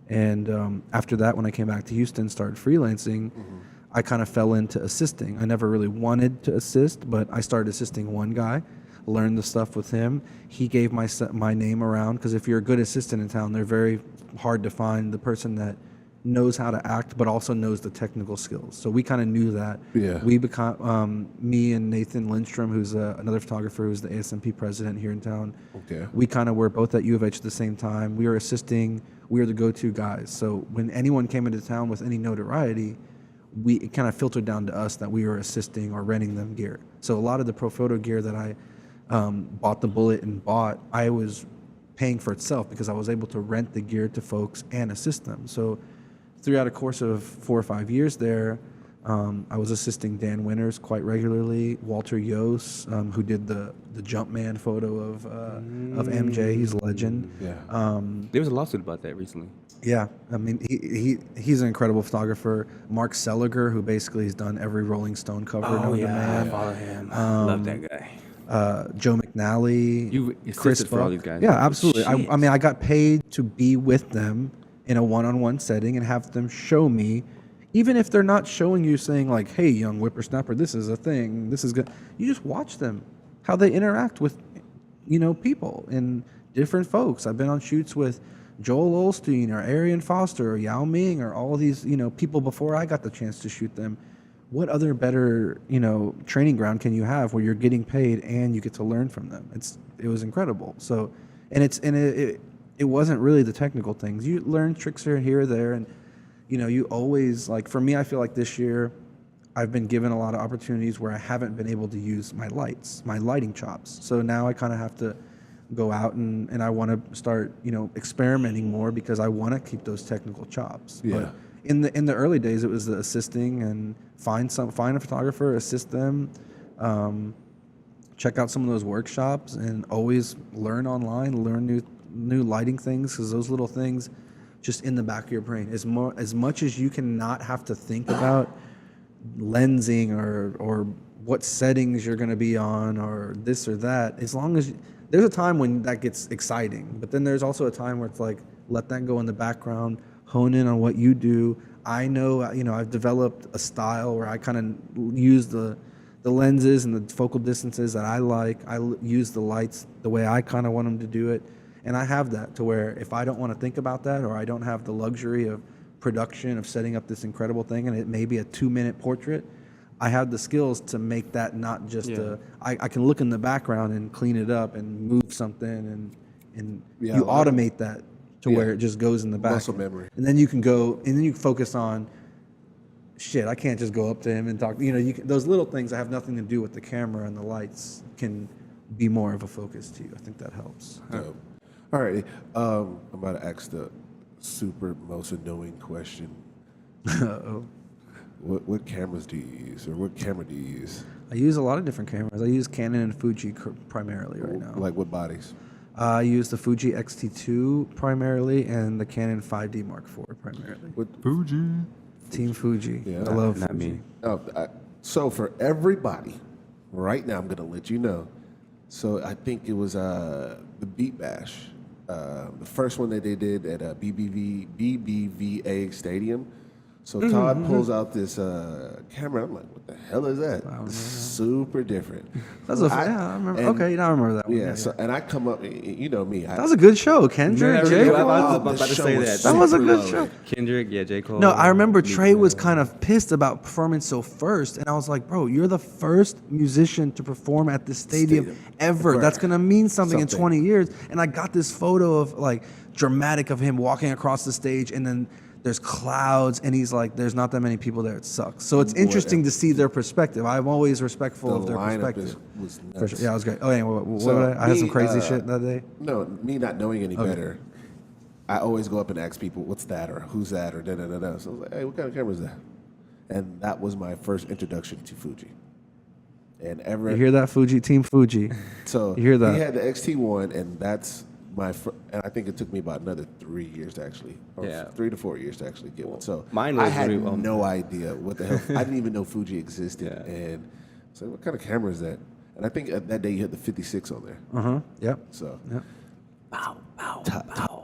And after that, when I came back to Houston, started freelancing, I kind of fell into assisting. I never really wanted to assist, but I started assisting one guy, learned the stuff with him. He gave my name around, because if you're a good assistant in town, they're very hard to find the person that knows how to act, but also knows the technical skills. So we kind of knew that. Yeah. We become, me and Nathan Lindstrom, who's another photographer, who's the ASMP president here in town. Okay. We kind of were both at U of H at the same time. We were assisting. We were the go-to guys. So when anyone came into town with any notoriety, it kind of filtered down to us that we were assisting or renting them gear. So a lot of the pro photo gear that I bought the bullet and bought, I was paying for itself because I was able to rent the gear to folks and assist them. So throughout a course of 4 or 5 years there, I was assisting Dan Winters quite regularly, Walter Yost, who did the Jumpman photo of MJ. He's a legend. Yeah. There was a lawsuit about that recently. Yeah, I mean, he's an incredible photographer. Mark Seliger, who basically has done every Rolling Stone cover known to man. I follow him. Love that guy. Joe McNally, You Chris assisted for all Buck. these guys. Yeah, absolutely. Shit. I mean, I got paid to be with them in a one-on-one setting and have them show me, even if they're not showing you saying like, "Hey, young whippersnapper, this is a thing. This is good." You just watch them, how they interact with, people and different folks. I've been on shoots with Joel Osteen or Arian Foster or Yao Ming or all of these, people before I got the chance to shoot them. What other better, training ground can you have where you're getting paid and you get to learn from them? It was incredible. So, and it wasn't really the technical things. You learn tricks here or there, and you always, like, for me, I feel like this year I've been given a lot of opportunities where I haven't been able to use my lighting chops. So now I kind of have to go out and I want to start, experimenting more because I want to keep those technical chops. Yeah. But in the early days, it was the assisting and find a photographer, assist them, check out some of those workshops, and always learn online, learn new lighting things, because those little things just in the back of your brain. As much as you can not have to think about lensing or what settings you're going to be on or this or that, as long as there's a time when that gets exciting, but then there's also a time where it's like, let that go in the background, hone in on what you do. I know, I've developed a style where I kind of use the lenses and the focal distances that I like. I use the lights the way I kind of want them to do it. And I have that to where if I don't want to think about that, or I don't have the luxury of production of setting up this incredible thing and it may be a 2-minute portrait, I have the skills to make that not just I can look in the background and clean it up and move something and you automate that to where it just goes in the back. Muscle memory. And then you can go, and then you can focus on, shit, I can't just go up to him and talk. Those little things that have nothing to do with the camera and the lights can be more of a focus to you. I think that helps. Dope. All right. I'm about to ask the super most annoying question. Uh-oh. What cameras do you use, or what camera do you use? I use a lot of different cameras. I use Canon and Fuji primarily right now. Like what bodies? I use the Fuji X-T2 primarily and the Canon 5D Mark IV primarily. What Fuji. Team Fuji. Yeah. I love Not Fuji. me. So for everybody, right now I'm gonna let you know. So I think it was the Beat Bash, the first one that they did at BBVA Stadium. So Todd pulls out this camera. I'm like, what the hell is that? Super different. That's I remember. Okay, now I remember that one. Yeah. So and I come up, you know me. That was a good show, Kendrick. J. I Cole. was about This to show say was that. That was a super good low. show. Kendrick, J. Cole. No, I remember Trey was kind of pissed about performing so first, and I was like, bro, you're the first musician to perform at this stadium ever. That's gonna mean something in 20 years. And I got this photo of like dramatic of him walking across the stage, and then there's clouds, and he's like, there's not that many people there, it sucks. So it's interesting to see their perspective. I'm always respectful of their perspective. Was For nuts. sure. Yeah, it was great. Oh, yeah, what So I had some me, crazy shit that day. No, me not knowing any better, I always go up and ask people, what's that, or who's that, or da-da-da-da. So I was like, hey, what kind of camera is that? And that was my first introduction to Fuji. And You hear that, Fuji? Team Fuji. So you hear that? he had the XT1, and that's and I think it took me about another 3 years to actually, or 3 to 4 years to actually get one. So mine I was had really, no idea what the hell. I didn't even know Fuji existed. Yeah. And so what kind of camera is that? And I think that day you had the 56 on there. Yep. So Yep.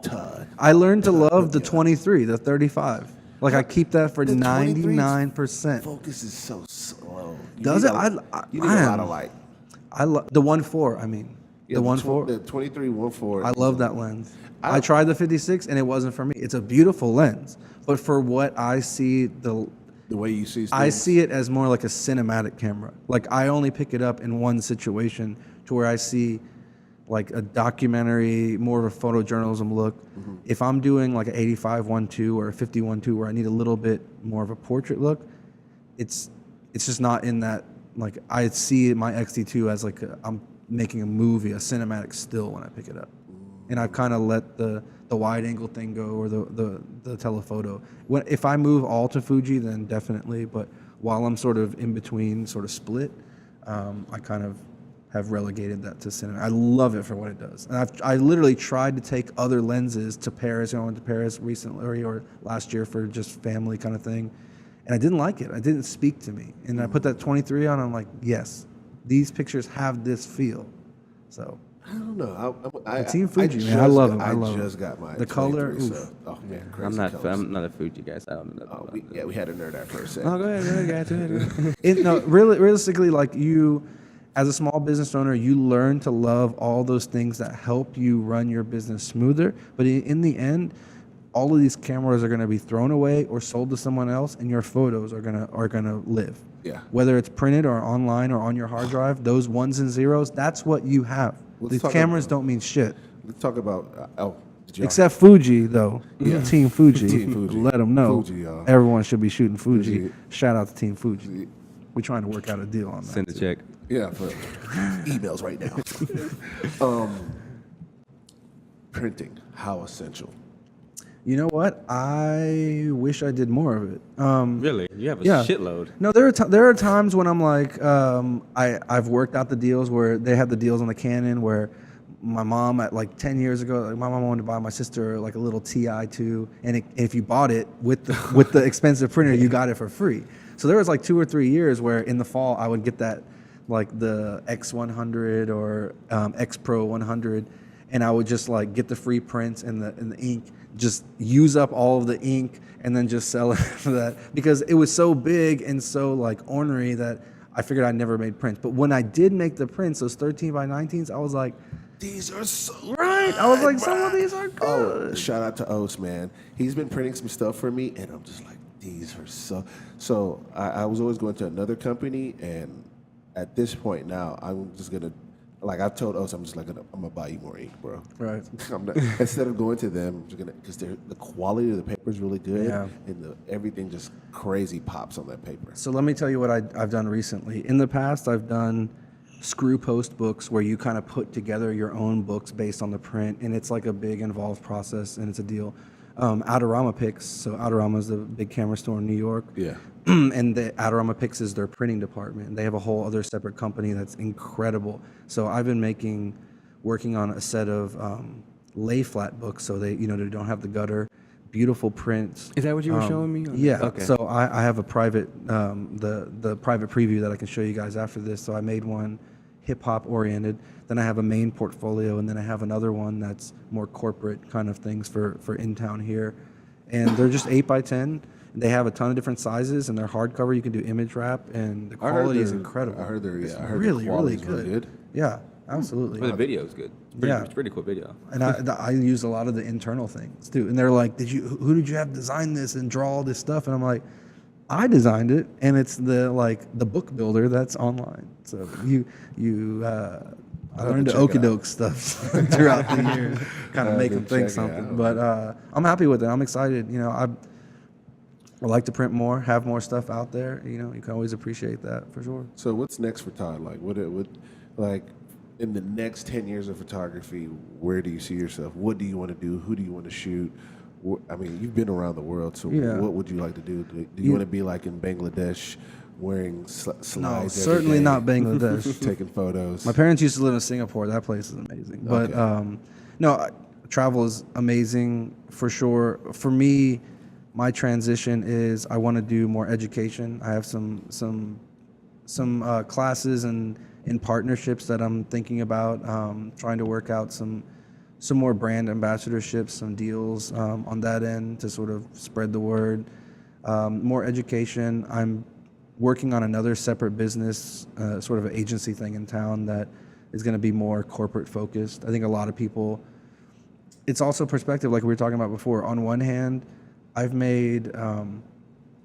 Todd. I learned to love the 23, the 35. Like I keep that for The 99%. Focus is so slow. Does it? You need a lot of light. I love the 1.4. I mean, the 1.4. The 23 1.4. I love that lens. I tried the 56 and it wasn't for me. It's a beautiful lens, but for what I see, The way you see I things. see it as more like a cinematic camera. Like I only pick it up in one situation to where I see like a documentary, more of a photojournalism look. If I'm doing like an 85-1.2 or a 50-1.2 where I need a little bit more of a portrait look, it's just not in that. Like I see my XT2 as like I'm making a movie, a cinematic still when I pick it up, and I've kind of let the wide angle thing go or the telephoto. If I move all to Fuji, then definitely. But while I'm sort of in between, sort of split, I kind of have relegated that to cinema. I love it for what it does, and I literally tried to take other lenses to Paris. I went to Paris recently or last year for just family kind of thing, and I didn't like it. It didn't speak to me. And I put that 23 on. I'm like, yes, these pictures have this feel. So I don't know. Team Fuji, man, I love him. I love him. just got my The color, 23, oof. so, oh man, crazy I'm not. colors. I'm not a Fuji guy. So I don't know nothing Oh, about it. we had a nerd out for a second. Oh, go ahead, guys. Go ahead. No, really, realistically, like you, as a small business owner, you learn to love all those things that help you run your business smoother. But in the end, all of these cameras are going to be thrown away or sold to someone else, and your photos are gonna live. Yeah. Whether it's printed or online or on your hard drive, those ones and zeros, that's what you have. Let's These talk cameras about- don't mean shit. Let's talk about. Did y'all- Except Fuji, though. Yeah. Team Fuji. Team Fuji. Let them know. Fuji, y'all. Everyone should be shooting Fuji. Fuji. Shout out to Team Fuji. We're trying to work out a deal on that. Send a too. check. Yeah, for emails right now. Printing, how essential? You know what? I wish I did more of it. Really? You have a Yeah. shitload. No, there are times when I'm like, I've worked out the deals where they have the deals on the Canon where my mom at like 10 years ago, like my mom wanted to buy my sister like a little TI2, and if you bought it with the expensive printer, you got it for free. So there was like 2 or 3 years where in the fall I would get that like the X100 or X Pro 100, and I would just like get the free prints and the ink, just use up all of the ink and then just sell it for that, because it was so big and so like ornery that I figured I never made prints. But when I did make the prints, those 13 by 19s, I was like, These are so right. I was like, good, some of bro. these are Oh, good. shout out to Oates, man. He's been printing some stuff for me, and I'm just like, these are so. So I was always going to another company, and at this point now, I'm just gonna, like I've told Oates, I'm just like, I'm gonna buy you more ink, bro. Right. I'm not, instead of going to them, I'm just gonna, because the quality of the paper is really good, Yeah. and everything just crazy pops on that paper. So let me tell you what I've done recently. In the past, I've done screw post books where you kind of put together your own books based on the print, and it's like a big involved process, and it's a deal. Adorama Picks, so Adorama is the big camera store in New York. Yeah. And the Adorama Picks is their printing department. They have a whole other separate company that's incredible. So I've been working on a set of lay flat books, so they don't have the gutter, beautiful prints. Is that what you were showing me? Yeah. Okay. So I have a private, the private preview that I can show you guys after this. So I made one hip hop oriented. Then I have a main portfolio, and then I have another one that's more corporate kind of things for in town here. And they're just 8 by 10. They have a ton of different sizes, and they're hardcover. You can do image wrap, and the quality is incredible. I heard they're It's I heard really, the really quality's good. Yeah, absolutely. But the video is good. Yeah. It's a pretty cool video. And I use a lot of the internal things too. And they're like, who did you have design this and draw all this stuff? And I'm like, I designed it, and it's the book builder that's online. So I learned the check it okey-doke stuff throughout the years, kind of make them think check it out. something. But I'm happy with it. I'm excited. I like to print more, have more stuff out there. You can always appreciate that for sure. So what's next for Todd? Like, what like in the next 10 years of photography, where do you see yourself? What do you want to do? Who do you want to shoot? I mean, you've been around the world, so Yeah. what would you like to do? Do you want to be like in Bangladesh, wearing slides? No, every certainly day, not Bangladesh. taking photos. My parents used to live in Singapore. That place is amazing. But Okay. travel is amazing for sure. For me, my transition is I want to do more education. I have some classes and in partnerships that I'm thinking about, trying to work out some more brand ambassadorships, some deals on that end to sort of spread the word. More education. I'm working on another separate business, sort of an agency thing in town that is going to be more corporate focused. I think a lot of people, it's also perspective, like we were talking about before. On one hand, I've made a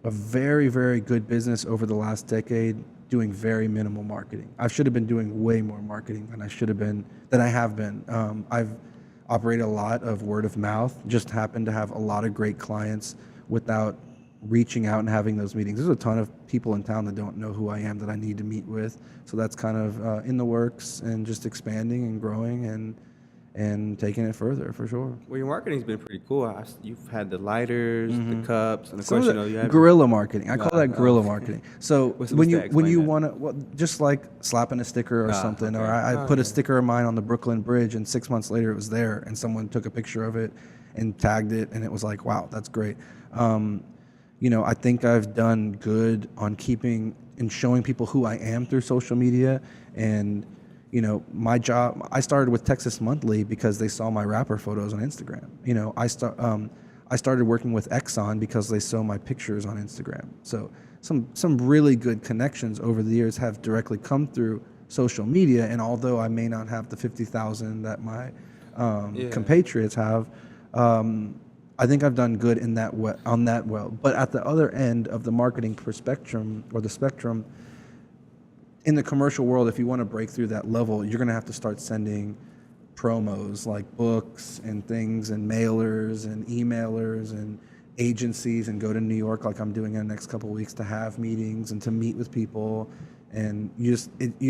very, very good business over the last decade doing very minimal marketing. I should have been doing way more marketing than I have been. I've operated a lot of word of mouth, just happened to have a lot of great clients without reaching out and having those meetings. There's a ton of people in town that don't know who I am that I need to meet with. So that's kind of in the works, and just expanding and growing and taking it further for sure. Well, your marketing's been pretty cool. You've had the lighters, the cups, and of Some course, of you the have guerrilla marketing. I call that guerrilla marketing. So What's when that? you Explain that. want to, just like slapping a sticker or something, or okay. I put a sticker of mine on the Brooklyn Bridge, and 6 months later it was there, and someone took a picture of it and tagged it, and it was like, wow, that's great. I think I've done good on keeping and showing people who I am through social media, and my job, I started with Texas Monthly because they saw my rapper photos on Instagram. I started working with Exxon because they saw my pictures on Instagram. So some really good connections over the years have directly come through social media. And although I may not have the 50,000 that my compatriots have, I think I've done good in that on that well. But at the other end of the marketing spectrum, in the commercial world, if you want to break through that level, you're going to have to start sending promos like books and things and mailers and emailers and agencies, and go to New York like I'm doing in the next couple of weeks to have meetings and to meet with people. And you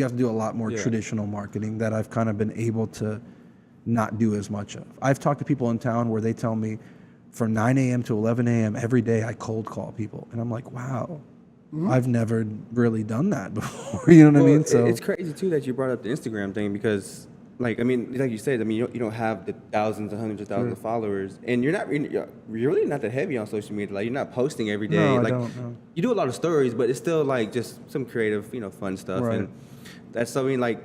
have to do a lot more traditional marketing that I've kind of been able to not do as much of. I've talked to people in town where they tell me from 9 a.m. to 11 a.m. every day I cold call people. And I'm like, wow, I've never really done that before. You know what I mean? So it's crazy too that you brought up the Instagram thing, because like you said, you don't have the thousands and hundreds of thousands of followers, and you're really not that heavy on social media. Like, you're not posting every day. No, like, I don't, no. You do a lot of stories, but it's still like just some creative, fun stuff. Right. And that's something like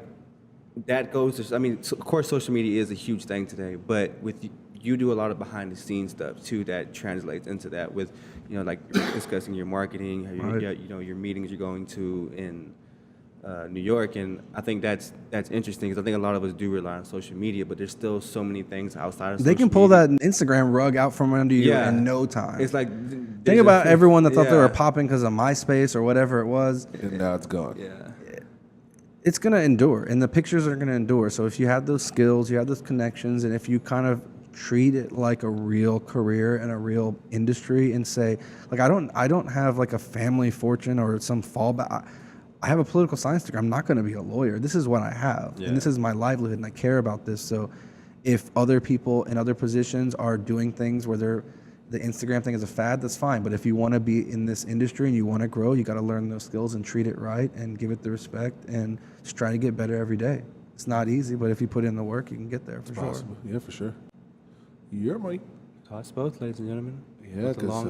that goes to, of course social media is a huge thing today, but you do a lot of behind the scenes stuff too that translates into that with, like discussing your marketing, your meetings you're going to in New York. And I think that's interesting, because I think a lot of us do rely on social media, but there's still so many things outside of social media. they can pull that Instagram rug out from under you in no time. It's like, think about everyone that thought they were popping because of MySpace or whatever it was. And now it's gone. Yeah. It's going to endure, and the pictures are going to endure. So if you have those skills, you have those connections, and if you kind of treat it like a real career and a real industry, and say, like, I don't have like a family fortune or some fallback. I have a political science degree. I'm not going to be a lawyer. This is what I have, and this is my livelihood, and I care about this. So if other people in other positions are doing things where the Instagram thing is a fad, that's fine. But if you want to be in this industry and you want to grow, you got to learn those skills and treat it right and give it the respect and just try to get better every day. It's not easy, but if you put in the work, you can get there for sure. Possible. Yeah, for sure. You're Mike. Todd Spoth, ladies and gentlemen. Yeah, because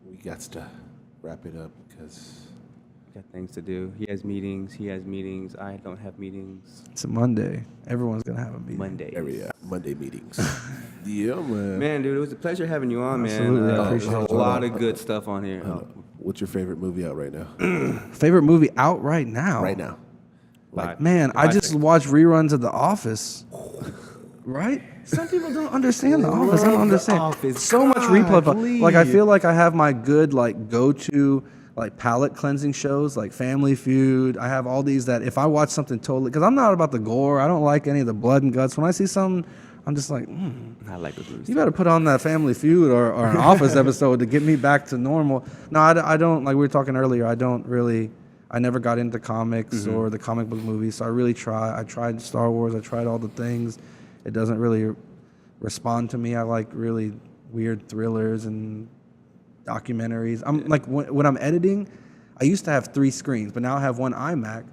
we we got to wrap it up because got things to do. He has meetings. I don't have meetings. It's a Monday. Everyone's going to have a meeting. Monday meetings. Yeah, man. Man, dude, it was a pleasure having you on, Absolutely. man. I appreciate a it. lot of good stuff on here. What's your favorite movie out right now? Favorite movie out right now? Right now. Like, Man, I just watch reruns of The Office. Right? Some people don't understand The Office. I don't understand. Office. So much God, replay. Like, I please. feel like I have my good, like, go-to, like, palate cleansing shows, like Family Feud. I have all these that if I watch something totally, because I'm not about the gore. I don't like any of the blood and guts. When I see something, I'm just like, I like those movies. you better put on that Family Feud or an Office episode to get me back to normal. No, I don't, like we were talking earlier, I never got into comics or the comic book movies, so I really try. I tried Star Wars. I tried all the things. It doesn't really respond to me. I like really weird thrillers and documentaries. I'm like, when I'm editing, I used to have 3 screens, but now I have one iMac.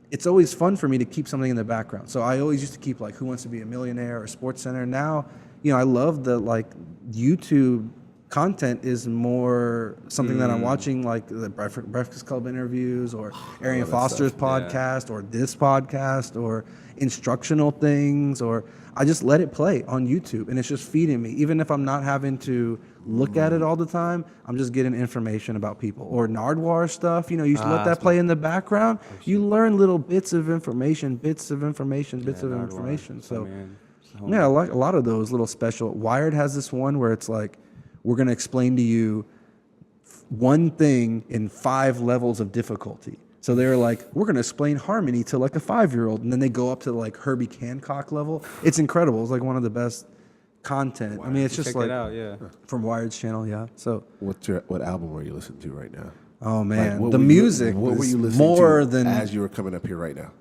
It's always fun for me to keep something in the background. So I always used to keep like Who Wants to Be a Millionaire or SportsCenter. Now, I love the like YouTube content is more something that I'm watching, like the Breakfast Club interviews or Arian Foster's podcast or this podcast or instructional things, or I just let it play on YouTube and it's just feeding me. Even if I'm not having to look at it all the time, I'm just getting information about people. Or Nardwuar stuff, you used to let that play in the background. You learn little bits of information. So yeah, I like a lot of those little special. Wired has this one where it's like, we're going to explain to you one thing in 5 levels of difficulty. So they're like, we're going to explain harmony to like a 5-year-old. And then they go up to like Herbie Hancock level. It's incredible. It's like one of the best content. I mean, it's just Check like that out, yeah. from Wired's channel, yeah. So What album are you listening to right now? oh man, Like, the music What were is you listening more to than as you were coming up here right now?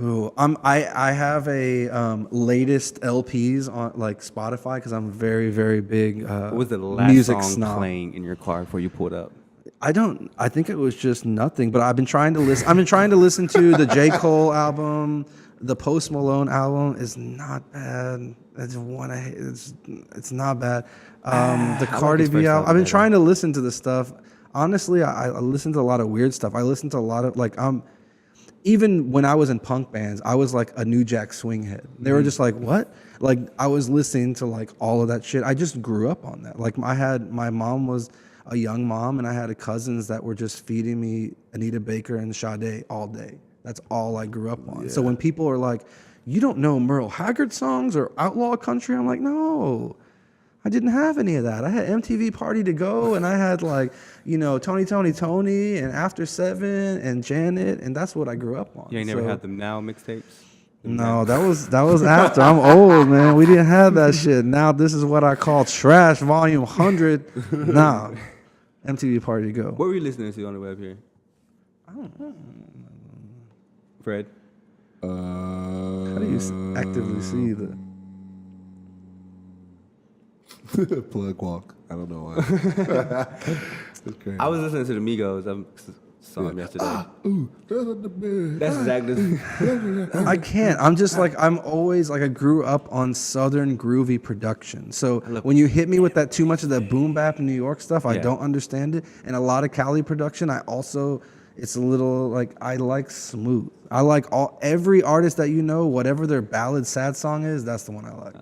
I have a latest LPs on like Spotify because I'm very, very big What was the last music song snob. playing in your car before you pulled up? I think it was just nothing, but I've been trying to listen to the J. Cole album. The Post Malone album is not bad. It's not bad. The Cardi this B first album. album I've been better. trying to listen to the stuff. Honestly, I listen to a lot of weird stuff. I listen to a lot of like even when I was in punk bands, I was like a New Jack Swing head. They were just like, what? Like I was listening to like all of that shit. I just grew up on that. Like my mom was a young mom, and I had cousins that were just feeding me Anita Baker and Sade all day. That's all I grew up on. So when people are like, you don't know Merle Haggard songs or outlaw country, I'm like, no, I didn't have any of that. I had MTV Party to Go, and I had like, Tony and After 7 and Janet, and that's what I grew up on. You ain't never had them Now mixtapes? No, that was after. I'm old, man. We didn't have that shit. Now this is what I call trash, volume 100. Nah, MTV Party to Go. What were you listening to on the web here? I don't know. Fred? How do you actively see the plug walk? I don't know why. It's crazy. I was listening to the Migos. I saw them yesterday. Ooh, the bed. That's exactly. I can't. I'm just like, I'm always like, I grew up on Southern groovy production. So when you hit me with that too much of that boom bap New York stuff, I don't understand it. And a lot of Cali production, it's a little like, I like smooth. I like every artist that whatever their ballad sad song is, that's the one I like,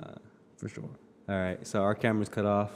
for sure. All right, so our camera's cut off.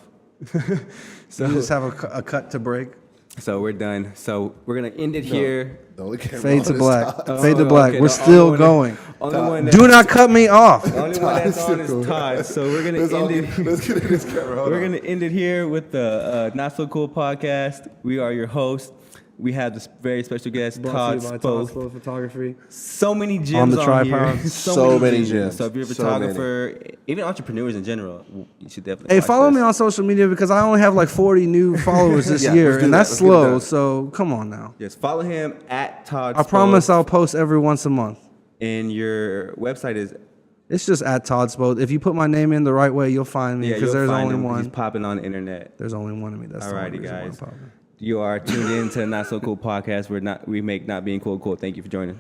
So you just have a cut to break. So we're done. So we're gonna end it here. The only camera Fade to on is black. Todd. Fade to black. Okay, We're still going. Do not cut me off. The only one that's on is Todd. So we're gonna end it. Let's get in this camera. Hold We're on. gonna end it here with the Not So Cool podcast. We are your hosts. We have this very special guest, Todd Spoth. Photography. So many gems On the on tripod. here. So many gems. So if you're a So photographer, even entrepreneurs in general, you should definitely. Hey, watch follow this. me on social media because I only have like 40 new followers this Yeah, year, let's do and that. that's Let's get it slow. done. So come on now. Yes, follow him at Todd. I promise I'll post every once a month. And your website is It's just at Todd Spoth. If you put my name in the right way, you'll find me because you'll there's find only him 'cause one. He's popping on the internet. There's only one of me. That's the only Alrighty, reason why I'm guys. popping. You are tuned in to Not So Cool podcast. We make Not Being Cool. Thank you for joining.